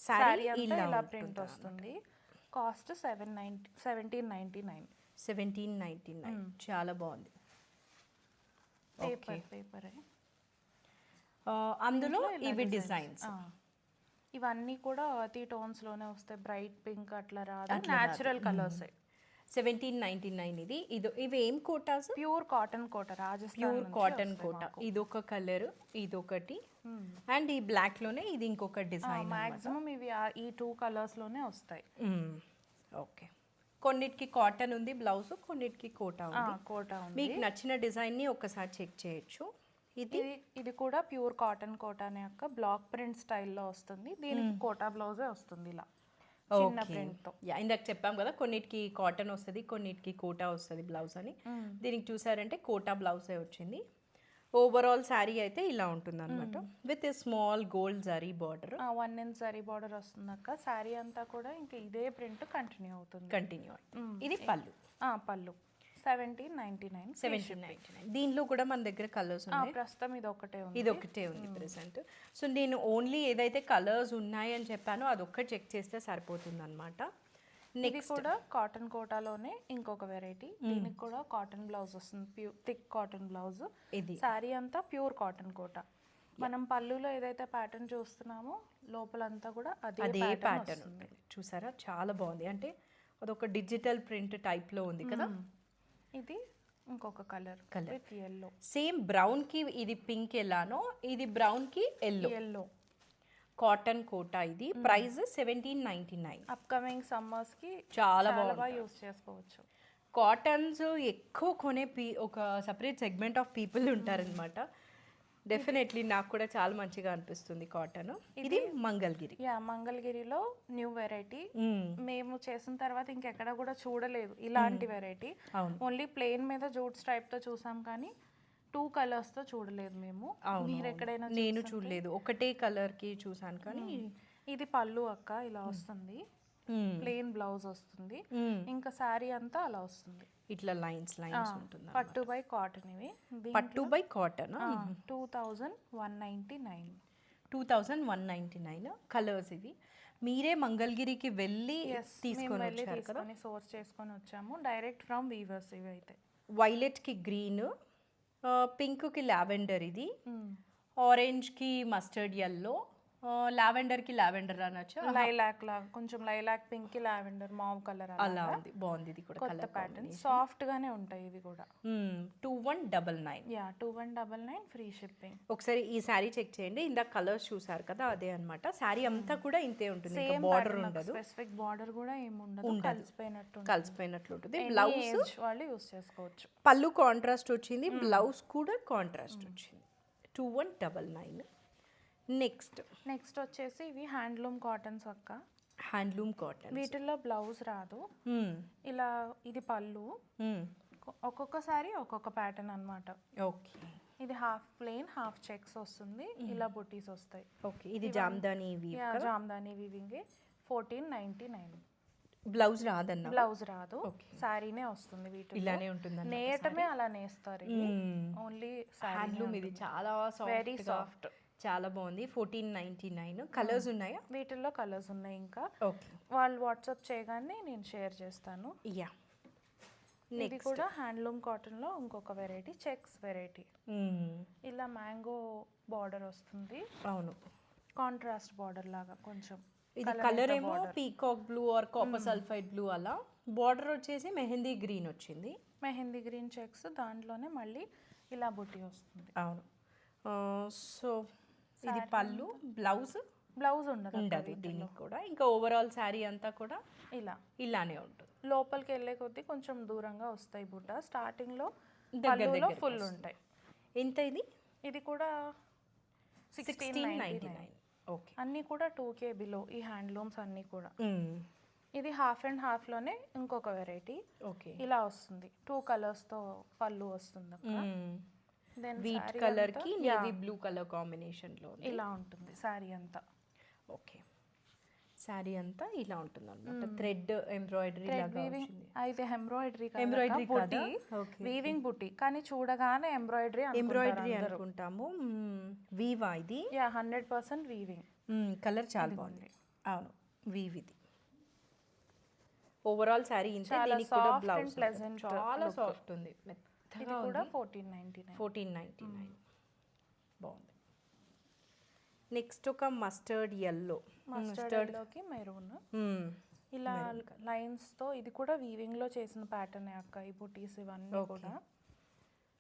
శారీ ఇలా ప్రింట్ వస్తుంది. కాస్ట్ 1799. 1799. చాలా బాగుంది. పేపర్ అందులో ఇవి డిజైన్స్. ఇవన్నీ కూడా అతి టోన్స్ లోనే వస్తాయి, బ్రైట్ పింక్ అట్లా రాదు, న్యాచురల్ కలర్స్. 1799 ఇది. ఇవి ఏం కోటాస్? ప్యూర్ కాటన్ కోట, రాజస్థాన్ ప్యూర్ కాటన్ కోట. ఇదొక కలర్, ఇదొకటి, అండ్ ఈ బ్లాక్ లోనే ఇది ఇంకొక డిజైన్. మాక్సిమం ఇవి ఈ 2 కలర్స్ లోనే వస్తాయి. ఓకే. కొన్నిటికి కాటన్ ఉంది బ్లౌజ్, కొన్నిటికి కోటా ఉంది. మీకు నచ్చిన డిజైన్ ని ఒకసారి చెక్ చేయొచ్చు. ఇది కూడా ప్యూర్ కాటన్ కోటానే యొక్క బ్లాక్ ప్రింట్ స్టైల్లో వస్తుంది. దీనికి కోటా బ్లౌజే వస్తుంది ఇలా చిన్న ప్రింట్ తో. ఇందాక చెప్పాం కదా, కొన్నిటికి కాటన్ వస్తుంది, కొన్నిటికి కోటా వస్తుంది బ్లౌజ్ అని. దీనికి చూసారంటే కోటా బ్లౌజే వచ్చింది. ఓవరాల్ శారీ అయితే ఇలా ఉంటుంది అనమాట, with small gold zari border. 1 inch zari border వస్తుంది అక్క. శారీ అంతా కూడా ఇంకా ఇదే ప్రింట్ కంటిన్యూ అవుతుంది. ఇది పళ్ళు. పళ్ళు 1799. దీనిలో కూడా మన దగ్గర కలర్స్ ఉన్నాయి. ప్రస్తుతం ఇది ఒకటే ఉంది ప్రెసెంట్. సో నేను ఓన్లీ ఏదైతే కలర్స్ ఉన్నాయని చెప్పానో అదొక్కటి చెక్ చేస్తే సరిపోతుంది అనమాట. ఇది కూడా కాటన్ కోటాలోనే ఇంకొక వెరైటీ. దీనికి కూడా కాటన్ బ్లౌజ్ వస్తుంది, థిక్ కాటన్ బ్లౌజ్. ఇది శారీ అంతా ప్యూర్ కాటన్ కోటా. మనం పళ్ళులో ఏదైతే ప్యాటర్న్ చూస్తున్నామో లోపలంతా కూడా అదే ప్యాటర్న్ ఉంటుంది. చూసారా, చాలా బాగుంది. అంటే అదొక డిజిటల్ ప్రింట్ టైప్ లో ఉంది కదా. ఇది ఇంకొక colour with yellow. Same brown కి ఇది పింక్ ఎలానో, ఇది బ్రౌన్ కి ఎల్లో. కాటన్ కోటా. ఇది ప్రైస్ 1799. అప్కమింగ్ సమ్మర్స్ కి చాలా బాగా యూస్ చేసుకోవచ్చు. కాటన్స్ ఎక్కువ కొనే ఒక సపరేట్ సెగ్మెంట్ ఆఫ్ పీపుల్ ఉంటారనమాట. డెఫినెట్లీ నాకు కూడా చాలా మంచిగా అనిపిస్తుంది కాటన్. ఇది మంగళగిరి. మంగళగిరిలో న్యూ వెరైటీ. మేము చేసిన తర్వాత ఇంకెక్కడ కూడా చూడలేదు ఇలాంటి వెరైటీ. ఓన్లీ ప్లెయిన్ మీద జూట్ స్ట్రైప్ తో చూసాం, కానీ 2 కలర్స్ తో చూడలేదు మేము. మీరు ఎక్కడైనా? నేను చూడలేదు, ఒకటే కలర్ కి చూసాను. కానీ ఇది పళ్ళు అక్క, ఇలా వస్తుంది. ప్లెయిన్ బ్లౌజ్ వస్తుంది, ఇంకా శారీ అంతా అలా వస్తుంది. ఇట్లా లైన్స్ ఉంటుంది. పట్టు బై కాటన్. ఇవి పట్టు బై కాటన్. 2199. 2199 కలర్స్ ఇవి. మీరే మంగళగిరికి వెళ్ళి తీసుకొని వచ్చారు కదా? సోర్స్ చేసుకొని వచ్చాము డైరెక్ట్ ఫ్రమ్ వీవర్స్. ఇవి అయితే వైలెట్ కి గ్రీన్, పింక్ కి లావెండర్, ఇది ఆరెంజ్ కి మస్టర్డ్ ఎల్లో, లావెండర్ కి లావెండర్ అనొచ్చు, లైలాక్ లాగా కొంచెం లైలాక్ పింక్ కి లావెండర్ మావ్ కలర్ అలా ఉంది. బాగుంది. ఇది కూడా కొత్త ప్యాటర్న్, సాఫ్ట్ గానే ఉంటాయి ఇవి కూడా. 2199. 2199 ఫ్రీ షిప్పింగ్. ఒకసారి ఈ శారీ చెక్ చేయండి. ఇందాక కలర్స్ చూసారు కదా, అదే అన్నమాట. శారీ అంతా కూడా ఇంతే ఉంటుంది, ఇంకా బార్డర్ ఉండదు. స్పెసిఫిక్ బార్డర్ కూడా ఏమి ఉండదు, కలిసిపోయినట్లు ఉంటుంది. బ్లౌజ్ వాళ్ళు యూస్ చేసుకోవచ్చు. పళ్ళు కాంట్రాస్ట్ వచ్చింది, బ్లౌజ్ కూడా కాంట్రాస్ట్ వచ్చింది. 2199. నెక్స్ట్ వచ్చేసి ఇవి హ్యాండ్లూమ్ కాటన్స్ అక్క. Handloom cotton. వీటిల్లో బ్లౌజ్ రాదు. ఇలా ఇది పళ్ళు, ఒక్కొక్కసారి ఒక్కొక్క ప్యాటర్న్ అన్నమాట. ఓకే. ఇది హాఫ్ ప్లెయిన్ హాఫ్ చెక్స్ వస్తుంది, ఇలా బుటీస్ వస్తాయి. ఓకే. ఇది జామ్దాని జామ్దాని వీవింగ్ 1499. బ్లౌజ్ రాదన్న. బ్లౌజ్ రాదు, శారీనే వస్తుంది. వీటి ఇలానే ఉంటుంది, నేయటమే అలా నేస్తారు. Only handloom. ఇది చాలా వెరీ సాఫ్ట్, చాలా బాగుంది. 1499. కలర్స్ ఉన్నాయా? వీటిల్లో కలర్స్ ఉన్నాయి. ఇంకా ఓకే, వాళ్ళు వాట్సాప్ చేయగానే నేను షేర్ చేస్తాను. యా. ఇది కూడా హ్యాండ్లూమ్ కాటన్లో ఇంకొక వెరైటీ, చెక్స్ వెరైటీ. ఇలా మ్యాంగో బార్డర్ వస్తుంది. అవును, కాంట్రాస్ట్ బార్డర్ లాగా కొంచెం. ఇది కలర్ ఏమో peacock blue or copper sulphide blue అలా. బార్డర్ వచ్చేసి మెహందీ గ్రీన్ వచ్చింది. మెహందీ గ్రీన్ చెక్స్, దాంట్లోనే మళ్ళీ ఇలా బుట్టి వస్తుంది. అవును. సో ఇది పళ్ళు. బ్లౌజ్ ఉండదు దీనికి కూడా. ఇంకా ఓవరాల్ శారీ అంతా కూడా ఇలానే ఉంటుంది. లోపలికి వెళ్ళే కొద్దీ కొంచెం దూరంగా వస్తాయి బుట్ట. స్టార్టింగ్లో దగ్గరలో ఫుల్ ఉంటాయి. ఎంత ఇది? ఇది కూడా 1699. ఓకే. అన్నీ కూడా 2K బిలో ఈ హ్యాండ్లూమ్స్ అన్నీ కూడా. ఇది హాఫ్ అండ్ హాఫ్లోనే ఇంకొక వెరైటీ. ఓకే. ఇలా వస్తుంది, 2 కలర్స్తో పళ్ళు వస్తుంది. వీట్ కలర్ కి నేవీ బ్లూ కలర్ కాంబినేషన్ లో ఇలా ఉంటుంది శారీ అంతా. ఓకే, శారీ అంతా ఇలా ఉంటుంది అన్నమాట. థ్రెడ్ ఎంబ్రాయిడరీ లాగా వచ్చింది. అయితే ఎంబ్రాయిడరీ బుట్టి, వీవింగ్ బుట్టి, కానీ చూడగానే ఎంబ్రాయిడరీ అనుకుంటాము. వీవా ఇది? 100% వీవింగ్. కలర్ చాలా బాగుంది. అవును, వీవ్ ఇది. ఓవరాల్ శారీ ఇంత. దీనికి కూడా బ్లౌజ్ చాలా సాఫ్ట్ ఉంది. ఇది కూడా 1499. బాగుంది. నెక్స్ట్ ఒక మస్టర్డ్ ఎల్లో. మస్టర్డ్లోకి మెరూన్. ఇలా లైన్స్తో, ఇది కూడా వీవింగ్లో చేసిన ప్యాటర్న్ అక్క. ఈ బుటీస్ ఇవన్నీ కూడా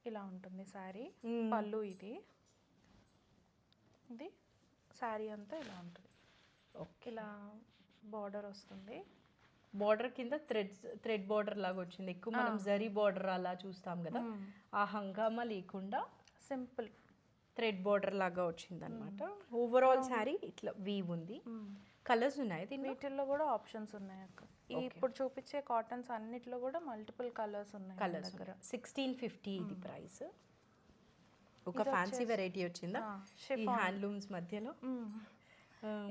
ఇలా ఉంటుంది శారీ. పళ్ళు ఇది శారీ అంతా ఇలా ఉంటుంది. ఇలా బార్డర్ వస్తుంది. బార్డర్ కింద థ్రెడ్ బార్డర్ లాగా వచ్చింది. ఎక్కువ మనం జరీ బార్డర్ అలా చూస్తాం కదా, ఆ హంగామా లేకుండా సింపుల్ థ్రెడ్ బార్డర్ లాగా వచ్చింది అనమాట. ఓవరాల్ శారీ ఇట్లా వీవ్ ఉంది. కలర్స్ ఉన్నాయి వీటిల్లో కూడా ఆప్షన్స్ ఉన్నాయి అక్క. ఇప్పుడు చూపించే కాటన్స్ అన్నిట్లో కూడా మల్టిపుల్ కలర్స్ ఉన్నాయి. 1650 ఇది ప్రైస్. ఒక ఫ్యాన్సీ వెరైటీ వచ్చిందా ఈ హ్యాండ్లూమ్స్ మధ్యలో?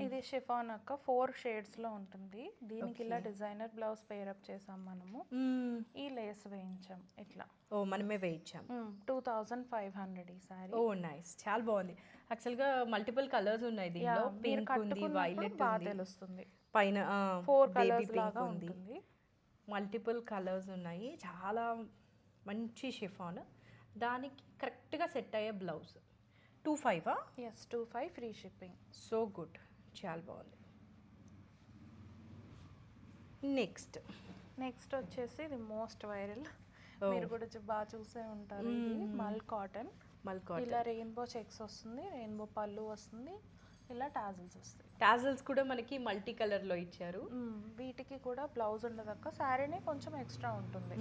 ఇది షిఫాన్ అక్క, 4 షేడ్స్ లో ఉంటుంది. దీనికి ఇలా డిజైనర్ బ్లౌజ్ పేరప్ చేసాం మనము. ఈ లేస్ వేయించాం ఇట్లా. మనమే వేయించాం. 2500 ఈ సారీ. నైస్, చాలా బాగుంది. యాక్చువల్గా మల్టిపుల్ కలర్స్ ఉన్నాయి దీనిలో. పింక్ ఉంది, వైలెట్ ఉంది, తెలుస్తుంది పైన 4 కలర్స్ లాగా ఉంటుంది. మల్టిపుల్ కలర్స్ ఉన్నాయి. చాలా మంచి షిఫాన్. దానికి కరెక్ట్గా సెట్ అయ్యే blouse. 25? yes, 25 free shipping. So good, చాలా బాగుంది. నెక్స్ట్ వచ్చేసి ఇది మోస్ట్ వైరల్, మీరు కూడా బాగా చూసే ఉంటారు. ఇది మల్ కాటన్. ఇలా రెయిన్బో చెక్స్ వస్తుంది, రెయిన్బో పళ్ళు వస్తుంది, ఇలా టాజిల్స్ వస్తాయి. టాజిల్స్ కూడా మనకి మల్టీ కలర్ లో ఇచ్చారు. వీటికి కూడా బ్లౌజ్ ఉండదక్క. శారీనే కొంచెం ఎక్స్ట్రా ఉంటుంది.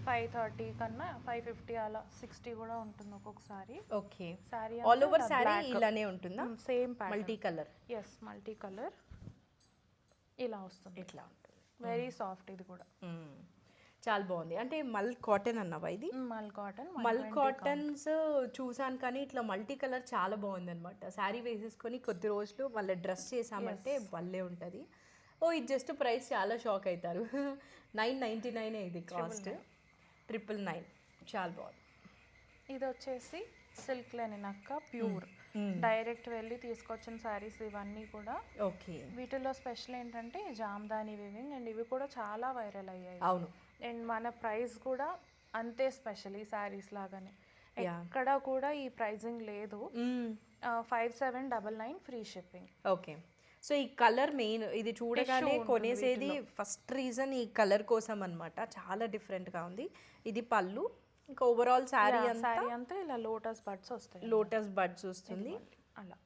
530 కన్నా 550 అలా 60 కూడా ఉంటుంది ఒక్కొక్కసారి. Okay, saree all over saree ఇలానే ఉంటుందా? Same multi colour. Yes, multi colour ఇలా వస్తుంది. ఇట్లా ఉంటుంది. Very soft. ఇది కూడా చాలా బాగుంది. అంటే మల్ కాటన్ అన్నవా ఇది? మల్ కాటన్స్ చూసాను, కానీ ఇట్లా మల్టీ కలర్ చాలా బాగుంది అనమాట. శారీ వేసేసుకొని కొద్ది రోజులు మళ్ళీ డ్రెస్ చేసామంటే భలే ఉంటుంది. ఇది జస్ట్ ప్రైస్ చాలా షాక్ అవుతారు. 999 ఇది కాస్ట్. 999. చాలా బాగుంది. ఇది వచ్చేసి సిల్క్ లెనిన్ అక్క, ప్యూర్. డైరెక్ట్ వెళ్ళి తీసుకొచ్చిన శారీస్ ఇవన్నీ కూడా. ఓకే. వీటిలో స్పెషల్ ఏంటంటే జామ్దాని వీవింగ్, అండ్ ఇవి కూడా చాలా వైరల్ అయ్యాయి. అవును. అండ్ మన ప్రైస్ కూడా అంతే స్పెషల్ ఈ శారీస్ లాగానే. ఎక్కడ కూడా ఈ ప్రైజింగ్ లేదు. 5799 ఫ్రీ షిప్పింగ్. ఓకే. సో ఈ కలర్ మెయిన్, ఇది చూడగానే కొనేసేది ఫస్ట్ రీజన్ ఈ కలర్ కోసం అన్నమాట. చాలా డిఫరెంట్గా ఉంది. ఇది పళ్ళు. ఇంకా ఓవరాల్ శారీ అంతా ఇలా లోటస్ బడ్స్ వస్తాయి. లోటస్ బడ్స్ వస్తుంది అలా.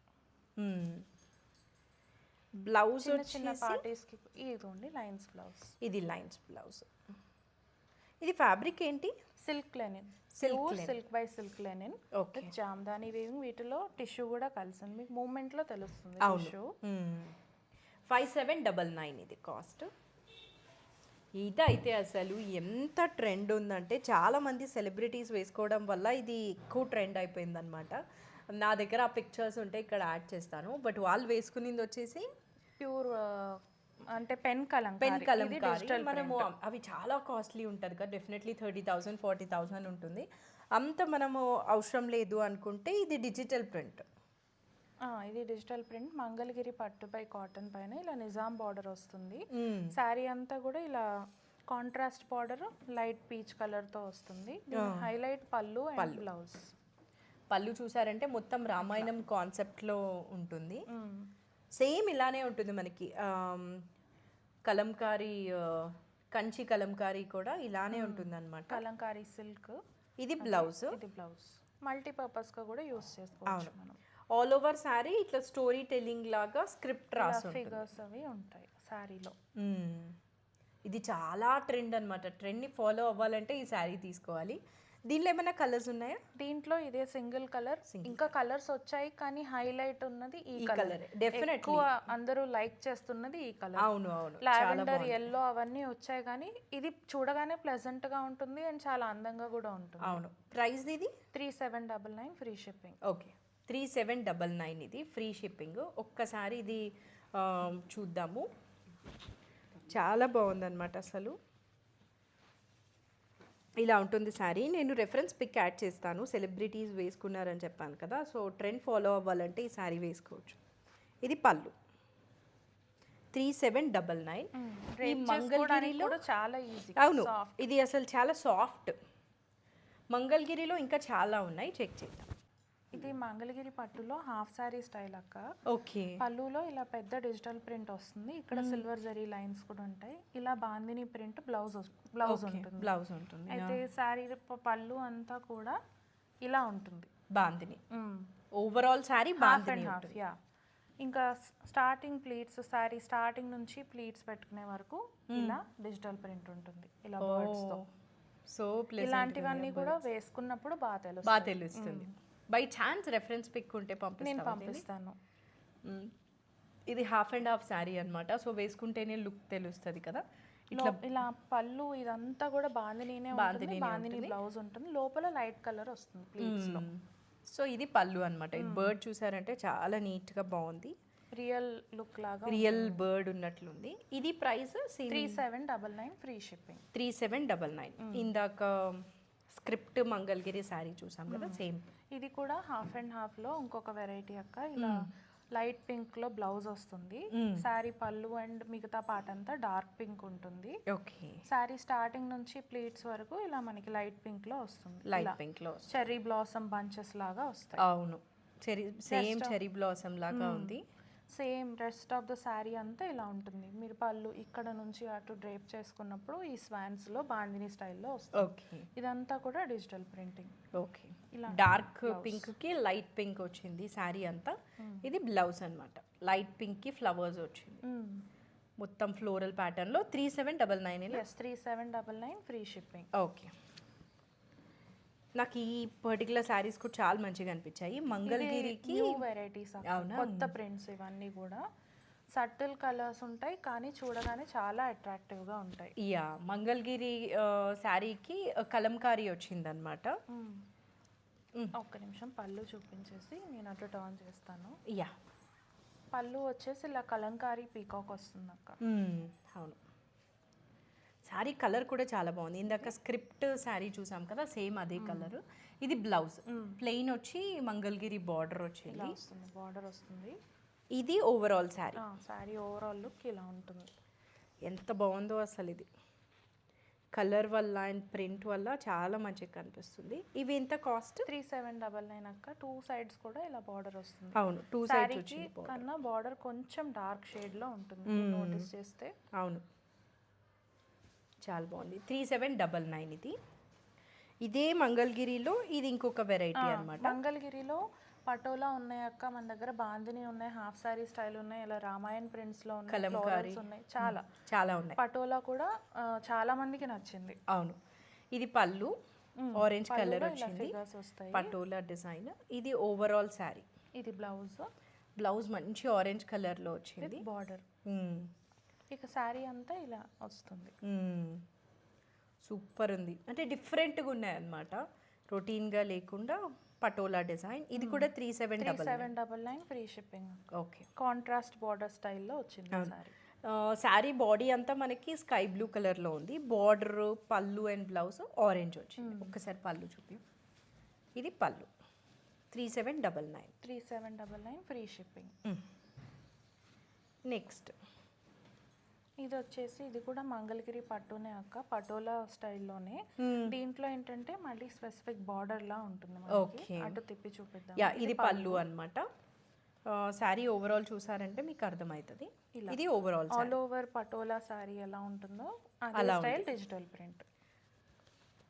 బ్లౌజ్ చిన్న పార్టీస్కి ఇదిగోండి లైన్స్ బ్లౌజ్. ఇది లైన్స్ బ్లౌజ్. ఇది ఫ్యాబ్రిక్ ఏంటి? Silk Lenin. Silk by silk Lenin. Okay. Jamdani weaving. వీటిలో టిష్యూ కూడా కలిసింది, మీకు మూమెంట్లో తెలుస్తుంది టిష్యూ. 5799 ఇది కాస్ట్. ఇదైతే అసలు ఎంత ట్రెండ్ ఉందంటే చాలామంది సెలబ్రిటీస్ వేసుకోవడం వల్ల ఇది ఎక్కువ ట్రెండ్ అయిపోయిందనమాట. నా దగ్గర ఆ పిక్చర్స్ ఉంటే ఇక్కడ యాడ్ చేస్తాను. బట్ వాళ్ళు వేసుకునేది వచ్చేసి ప్యూర్ అంటే పెన్ కలంకారీ. మనము అవి చాలా కాస్ట్లీ ఉంటుంది కదా, డెఫినెట్లీ 30,000 40,000 ఉంటుంది. అంత మనము అవసరం లేదు అనుకుంటే ఇది డిజిటల్ ప్రింట్. ఇది డిజిటల్ ప్రింట్ మంగళగిరి పట్టుపై కాటన్ పైన ఇలా నిజాం బార్డర్ వస్తుంది. శారీ అంతా కూడా ఇలా contrast border light peach colour తో వస్తుంది. హైలైట్ పళ్ళు అండ్ బ్లౌజ్. పళ్ళు చూసారంటే మొత్తం రామాయణం కాన్సెప్ట్ లో ఉంటుంది. సేమ్ ఇలానే ఉంటుంది మనకి. కలంకారీ కంచి కలంకారీ కూడా ఇలానే ఉంటుంది అనమాట. కలంకారీ సిల్క్. ఇది బ్లౌజ్. మల్టీపర్పస్ గా కూడా యూస్ చేసుకోవచ్చు మనం. ఆల్ ఓవర్ శారీ ఇట్లా స్టోరీ టెల్లింగ్ లాగా స్క్రిప్ట్ రాసి ఫిగర్స్ అవి ఉంటాయి శారీలో. ఇది చాలా ట్రెండ్ అనమాట. ట్రెండ్ని ఫాలో అవ్వాలంటే ఈ శారీ తీసుకోవాలి. దీనిలో ఏమైనా కలర్స్ ఉన్నాయా? దీంట్లో ఇదే సింగిల్ కలర్. ఇంకా కలర్స్ వచ్చాయి కానీ హైలైట్ ఉన్నది ఈ కలర్. డెఫినెట్లీ అందరూ లైక్ చేస్తున్నది ఈ కలర్. అవును అవును. లావెండర్ ఎల్లో అవన్నీ వచ్చాయి కానీ ఇది చూడగానే ప్లెజెంట్ గా ఉంటుంది అండ్ చాలా అందంగా కూడా ఉంటుంది. అవును. ప్రైస్ ఇది 3799 ఫ్రీ షిప్పింగ్. ఓకే 3799 ఇది ఫ్రీ షిప్పింగ్. ఒక్కసారి ఇది చూద్దాము. చాలా బాగుందన్నమాట అసలు. ఇలా ఉంటుంది శారీ. నేను రెఫరెన్స్ పిక్ యాడ్ చేస్తాను. సెలబ్రిటీస్ వేసుకున్నారని చెప్పాను కదా, సో ట్రెండ్ ఫాలో అవ్వాలంటే ఈ శారీ వేసుకోవచ్చు. ఇది పళ్ళు 3799. ఈ మంగళగిరిలో చాలా ఈజీ. అవును, ఇది అసలు చాలా సాఫ్ట్. మంగళగిరిలో ఇంకా చాలా ఉన్నాయి, చెక్ చేద్దాం. ఇది మంగళగిరి పట్టులో హాఫ్ సారీ స్టైల్ అక్క. ఓకే. పళ్ళులో ఇలా పెద్ద డిజిటల్ ప్రింట్ వస్తుంది. ఇక్కడ సిల్వర్ జరీ లైన్స్ కూడా ఉంటాయి. ఇలా బాందిని ప్రింట్ బ్లౌజ్ ఉంటుంది. అయితే సారీ పళ్ళు అంతా కూడా ఇలా ఉంటుంది. Bandhani overall sorry bandhani half. Yeah. ఇంకా స్టార్టింగ్ ప్లీట్స్, సారీ స్టార్టింగ్ నుంచి ప్లీట్స్ పెట్టుకునే వరకు ఇలా డిజిటల్ ప్రింట్ ఉంటుంది. ఇలా బర్డ్స్ తో. సో ఇలాంటివన్నీ కూడా వేసుకున్నప్పుడు బాగా తెలుస్తుంది. బై ఛాన్స్ రెఫరెన్స్ పిక్ ఉంటే నేను పంపిస్తాను. ఇది హాఫ్ అండ్ హాఫ్ శారీ అనమాట. సో వేసుకుంటేనే లుక్ తెలుస్తుంది కదా. ఇలా పళ్ళు ఇదంతా కూడా బాందినీనే ఉంటుంది. బాందిని బ్లౌజ్ ఉంటుంది. లోపల లైట్ కలర్ వస్తుంది ప్లీట్స్ లో. సో ఇది పళ్ళు అనమాట. ఇది బర్డ్ చూసారంటే చాలా నీట్ గా బాగుంది. రియల్ లుక్ లాగా రియల్ బర్డ్ ఉన్నట్లుంది. ఇది ప్రైస్ 3799 ఫ్రీ షిప్పింగ్. 3799. ఇందాక స్క్రిప్ట్ మంగళగిరి శారీ చూసాం కదా, సేమ్. ఇది కూడా హాఫ్ అండ్ హాఫ్ లో ఇంకొక వెరైటీ అక్క. ఇలా లైట్ పింక్ లో బ్లౌజ్ వస్తుంది. శారీ పళ్ళు అండ్ మిగతా పార్ట్ అంతా డార్క్ పింక్ ఉంటుంది. ఓకే. శారీ స్టార్టింగ్ నుంచి ప్లీట్స్ వరకు ఇలా మనకి లైట్ పింక్ లో వస్తుంది. లైట్ పింక్ లో చెర్రీ బ్లాసమ్ బంచెస్ లాగా వస్తాయి. అవును, సేమ్ చెర్రీ బ్లాసమ్ లాగా ఉంది. Same rest of the sari అంతా ఇలా ఉంటుంది. మీరు పళ్ళు ఇక్కడ నుంచి అటు డ్రేప్ చేసుకున్నప్పుడు ఈ స్వాన్స్ లో బాందిని స్టైల్లో వస్తుంది. ఓకే. ఇదంతా కూడా డిజిటల్ ప్రింటింగ్. ఓకే. ఇలా డార్క్ పింక్ కి లైట్ పింక్ వచ్చింది శారీ అంతా. ఇది బ్లౌజ్ అన్నమాట. లైట్ పింక్ కి ఫ్లవర్స్ వచ్చింది. మొత్తం ఫ్లోరల్ ప్యాటర్న్ లో 3799. 3799 ఫ్రీ షిప్పింగ్. ఓకే. నాకు ఈ పర్టికులర్ శారీస్ కూడా చాలా మంచిగా అనిపించాయి. మంగళగిరికి వెరైటీస్, కొత్త ప్రింట్స్ ఇవన్నీ కూడా సటిల్ కలర్స్ ఉంటాయి కానీ చూడగానే చాలా అట్రాక్టివ్ గా ఉంటాయి. యా, మంగళగిరి శారీకి కలంకారీ వచ్చిందనమాట. ఒక్క నిమిషం పళ్ళు చూపించేసి నేను అటు టర్న్ చేస్తాను. యా, పళ్ళు వచ్చేసి ఇలా కలంకారీ పీకాక్ వస్తుంది అక్క. అవును. శారీ కలర్ కూడా చాలా బాగుంది. ఇందాక స్క్రిప్ట్ శారీ చూసాం కదా, సేమ్ అదే కలర్. ఇది బ్లౌజ్ ప్లెయిన్ వచ్చి మంగళగిరి బార్డర్ వచ్చింది. బార్డర్ వస్తుంది. ఇది overall sari. Sari overall look ఇలా ఉంటుంది. ఎంత బాగుందో అసలు. ఇది కలర్ వల్ల అండ్ ప్రింట్ వల్ల చాలా మంచిగా కనిపిస్తుంది. ఇవి ఎంత కాస్ట్? 3799 అక్క. 2 సైడ్స్ కూడా ఇలా బార్డర్ వస్తుంది. అవును, 2 సైడ్స్ వచ్చింది. కన్నా బార్డర్ కొంచెం డార్క్ షేడ్ లో ఉంటుంది నోటీస్ చేస్తే. అవును, చాలా బాగుంది. 3799 ఇది. ఇదే మంగళగిరిలో ఇది ఇంకొక వెరైటీ అన్నమాట. మంగళగిరిలో పటోలా ఉన్నాయి అక్క మన దగ్గర. బాందిని ఉన్నాయి, హాఫ్ సారీ స్టైల్ ఉన్నాయి, ఇలా రామాయణ్ ప్రింట్స్ లో ఉన్నాయి, ఫ్లోరల్స్ ఉన్నాయి, చాలా ఉన్నాయి. పటోలా కూడా చాలా మందికి నచ్చింది. అవును. ఇది పళ్ళు ఆరెంజ్ కలర్ వచ్చింది, పటోలా డిజైన్. ఇది ఓవరాల్ శారీ. ఇది బ్లౌజ్. బ్లౌజ్ మంచి ఆరెంజ్ కలర్లో వచ్చింది. బార్డర్. మ్మ్. ఇక శారీ అంతా ఇలా వస్తుంది. సూపర్ ఉంది, అంటే డిఫరెంట్గా ఉన్నాయి అన్నమాట, రొటీన్గా లేకుండా పటోలా డిజైన్. ఇది కూడా 3799 free shipping. Okay. Contrast border స్టైల్లో వచ్చింది శారీ. శారీ బాడీ అంతా మనకి స్కై బ్లూ కలర్లో ఉంది, బార్డర్ పళ్ళు అండ్ బ్లౌజ్ ఆరెంజ్ వచ్చింది. ఒక్కసారి పళ్ళు చూపి. ఇది పళ్ళు 3799 ఫ్రీ షిప్పింగ్. నెక్స్ట్ ఇది వచ్చేసి ఇది కూడా మంగళగిరి పట్టునే అక్క, పటోలా స్టైల్లోనే. దీంట్లో ఏంటంటే మళ్ళీ స్పెసిఫిక్ బార్డర్ లా ఉంటుంది మనకి. ఓకే. అటు తిప్పి చూపిద్దాం. యా, ఇది పళ్ళు అన్నమాట. శారీ ఓవరాల్ చూసారంటే మీకు అర్థమవుతుంది. ఇది overall all over patola sari ఎలా ఉంటుందో అలా స్టైల్ డిజిటల్ ప్రింట్.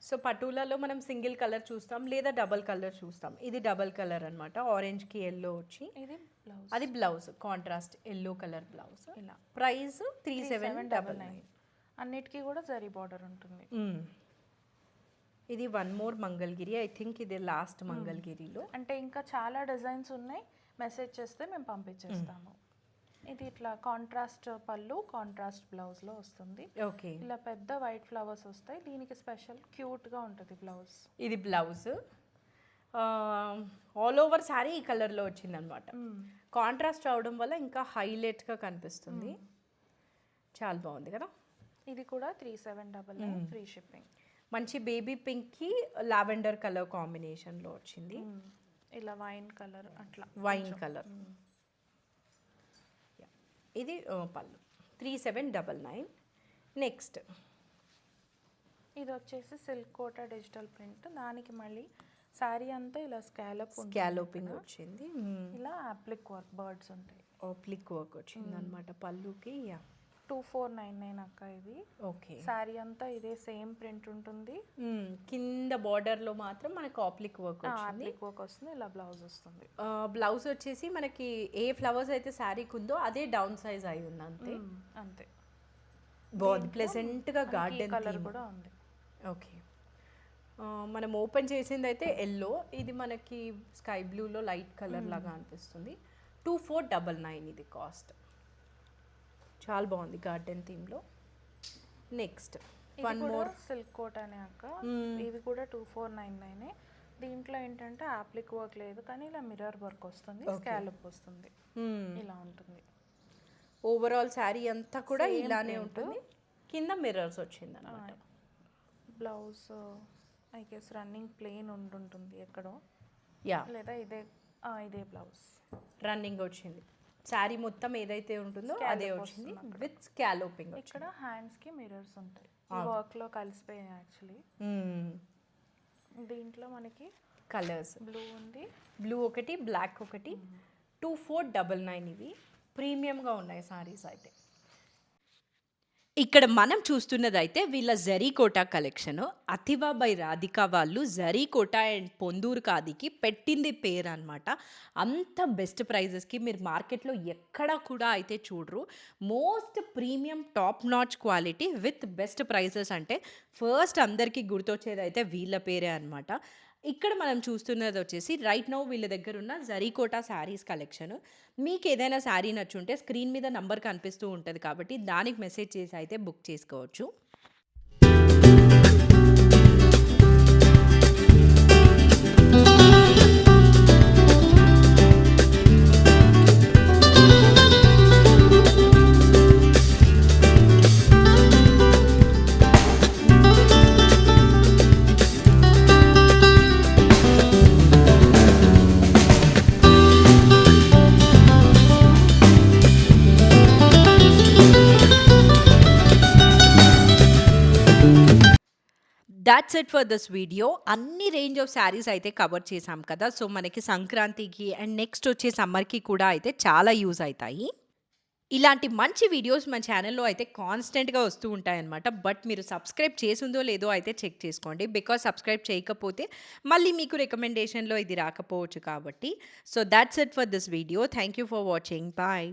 సో పటోలాలో మనం సింగిల్ కలర్ చూస్తాం లేదా డబల్ కలర్ చూస్తాం. ఇది డబల్ కలర్ అన్నమాట, ఆరెంజ్కి ఎల్లో వచ్చి. ఇది బ్లౌజ్. అది blouse contrast yellow colour blouse. ఇలా ప్రైస్ 3799. అన్నిటికీ కూడా జరీ బార్డర్ ఉంటుంది. ఇది one more Mangalagiri, I think ఇది లాస్ట్ మంగళగిరిలో. అంటే ఇంకా చాలా డిజైన్స్ ఉన్నాయి, మెసేజ్ చేస్తే మేము పంపించేస్తాము. ఇది ఇట్లా కాంట్రాస్ట్ పళ్ళు కాంట్రాస్ట్ బ్లౌజ్లో వస్తుంది. ఓకే. ఇలా పెద్ద వైట్ ఫ్లవర్స్ వస్తాయి, దీనికి స్పెషల్ క్యూట్గా ఉంటుంది బ్లౌజ్. ఇది బ్లౌజ్ ఆల్ ఓవర్ శారీ ఈ కలర్లో వచ్చిందనమాట. కాంట్రాస్ట్ అవడం వల్ల ఇంకా హైలైట్గా కనిపిస్తుంది. చాలా బాగుంది కదా. ఇది కూడా 3799 ఫ్రీ షిప్పింగ్. మంచి బేబీ పింక్కి లావెండర్ కలర్ కాంబినేషన్లో వచ్చింది. ఇలా వైన్ కలర్, అట్లా వైన్ కలర్. ఇది పళ్ళు 3799. నెక్స్ట్ ఇది వచ్చేసి సిల్క్ కోటా డిజిటల్ ప్రింట్, దానికి మళ్ళీ శారీ అంతా ఇలా స్కాలోపింగ్ వచ్చింది. ఇలా అప్లిక్ వర్క్ బర్డ్స్ ఉంటాయి. అప్లిక్ వర్క్ వచ్చింది అనమాట పళ్ళుకి. 2499 అక్క ఇది. ఓకే. శారీ అంతా ఇదే సేమ్ ప్రింట్ ఉంటుంది. కింద బార్డర్లో మాత్రం మనకు అప్లిక్ వర్క్ వచ్చింది. వస్తుంది. ఇలా బ్లౌజ్ వస్తుంది. బ్లౌజ్ వచ్చేసి మనకి ఏ ఫ్లవర్స్ అయితే శారీకి ఉందో అదే డౌన్ సైజ్ అయి ఉంది, అంతే. అంతే. బాగుంది, ప్లెజెంట్గా గార్డెన్ కలర్ కూడా ఉంది. ఓకే. మనం ఓపెన్ చేసింది అయితే ఎల్లో, ఇది మనకి స్కై బ్లూలో లైట్ కలర్ లాగా అనిపిస్తుంది. 2499 ఇది కాస్ట్. చాలా బాగుంది గార్డెన్ థీమ్లో. Next one more silk coat అనే అక్క, ఇది కూడా 2499. దీంట్లో ఏంటంటే అప్లిక్ వర్క్ లేదు, కానీ ఇలా మిర్రర్ వర్క్ వస్తుంది, స్కాలప్ వస్తుంది, ఇలా ఉంటుంది. ఓవరాల్ శారీ అంతా కూడా ఇలానే ఉంటుంది, కింద మిర్రర్స్ వచ్చింది అన్నమాట. Blouse I guess running plain ఉంటుంటుంది ఎక్కడో, యా, లేదా ఇదే బ్లౌజ్ రన్నింగ్ వచ్చింది. శారీ మొత్తం ఏదైతే ఉంటుందో అదే వచ్చింది విత్ స్కాలోపింగ్. ఇక్కడ హ్యాండ్స్ కి మిర్రర్స్ ఉంటాయి, వర్క్ లో కలిసిపోయాయి యాక్చువల్లీ. దీంట్లో మనకి కలర్స్ బ్లూ ఉంది, బ్లూ ఒకటి, బ్లాక్ ఒకటి. 2499 ఇవి ప్రీమియంగా ఉన్నాయి సారీస్ అయితే. ఇక్కడ మనం చూస్తున్నది అయితే వీళ్ళ జరీ కోటా కలెక్షన్. అథివా బై రాధికా వాళ్ళు జరీ కోటా అండ్ పొందూరు ఖాదీకి పెట్టింది పేరు అనమాట. అంత బెస్ట్ ప్రైజెస్కి మీరు మార్కెట్లో ఎక్కడా కూడా అయితే చూడరు. Most premium top notch quality with best prices అంటే ఫస్ట్ అందరికీ గుర్తొచ్చేది అయితే వీళ్ళ పేరే అనమాట. ఇక్కడ మనం చూస్తున్నది వచ్చేసి రైట్ నౌ వీళ్ళ దగ్గర ఉన్న జరీకోటా శారీస్ కలెక్షన్. మీకు ఏదైనా శారీ నచ్చుంటే స్క్రీన్ మీద నంబర్ కనిపిస్తూ ఉంటుంది కాబట్టి దానికి మెసేజ్ చేసి అయితే బుక్ చేసుకోవచ్చు. That's it for this video. అన్ని రేంజ్ ఆఫ్ శారీస్ అయితే కవర్ చేసాం కదా. సో మనకి సంక్రాంతికి అండ్ నెక్స్ట్ వచ్చే సమ్మర్కి కూడా అయితే చాలా యూజ్ అవుతాయి. ఇలాంటి మంచి వీడియోస్ మన ఛానల్లో అయితే కాన్స్టెంట్గా వస్తూ ఉంటాయన్నమాట. బట్ మీరు సబ్స్క్రైబ్ చేసిందో లేదో అయితే చెక్ చేసుకోండి, బికాజ్ సబ్స్క్రైబ్ చేయకపోతే మళ్ళీ మీకు రికమెండేషన్లో ఇది రాకపోవచ్చు కాబట్టి. So that's it for this video. Thank you for watching. Bye.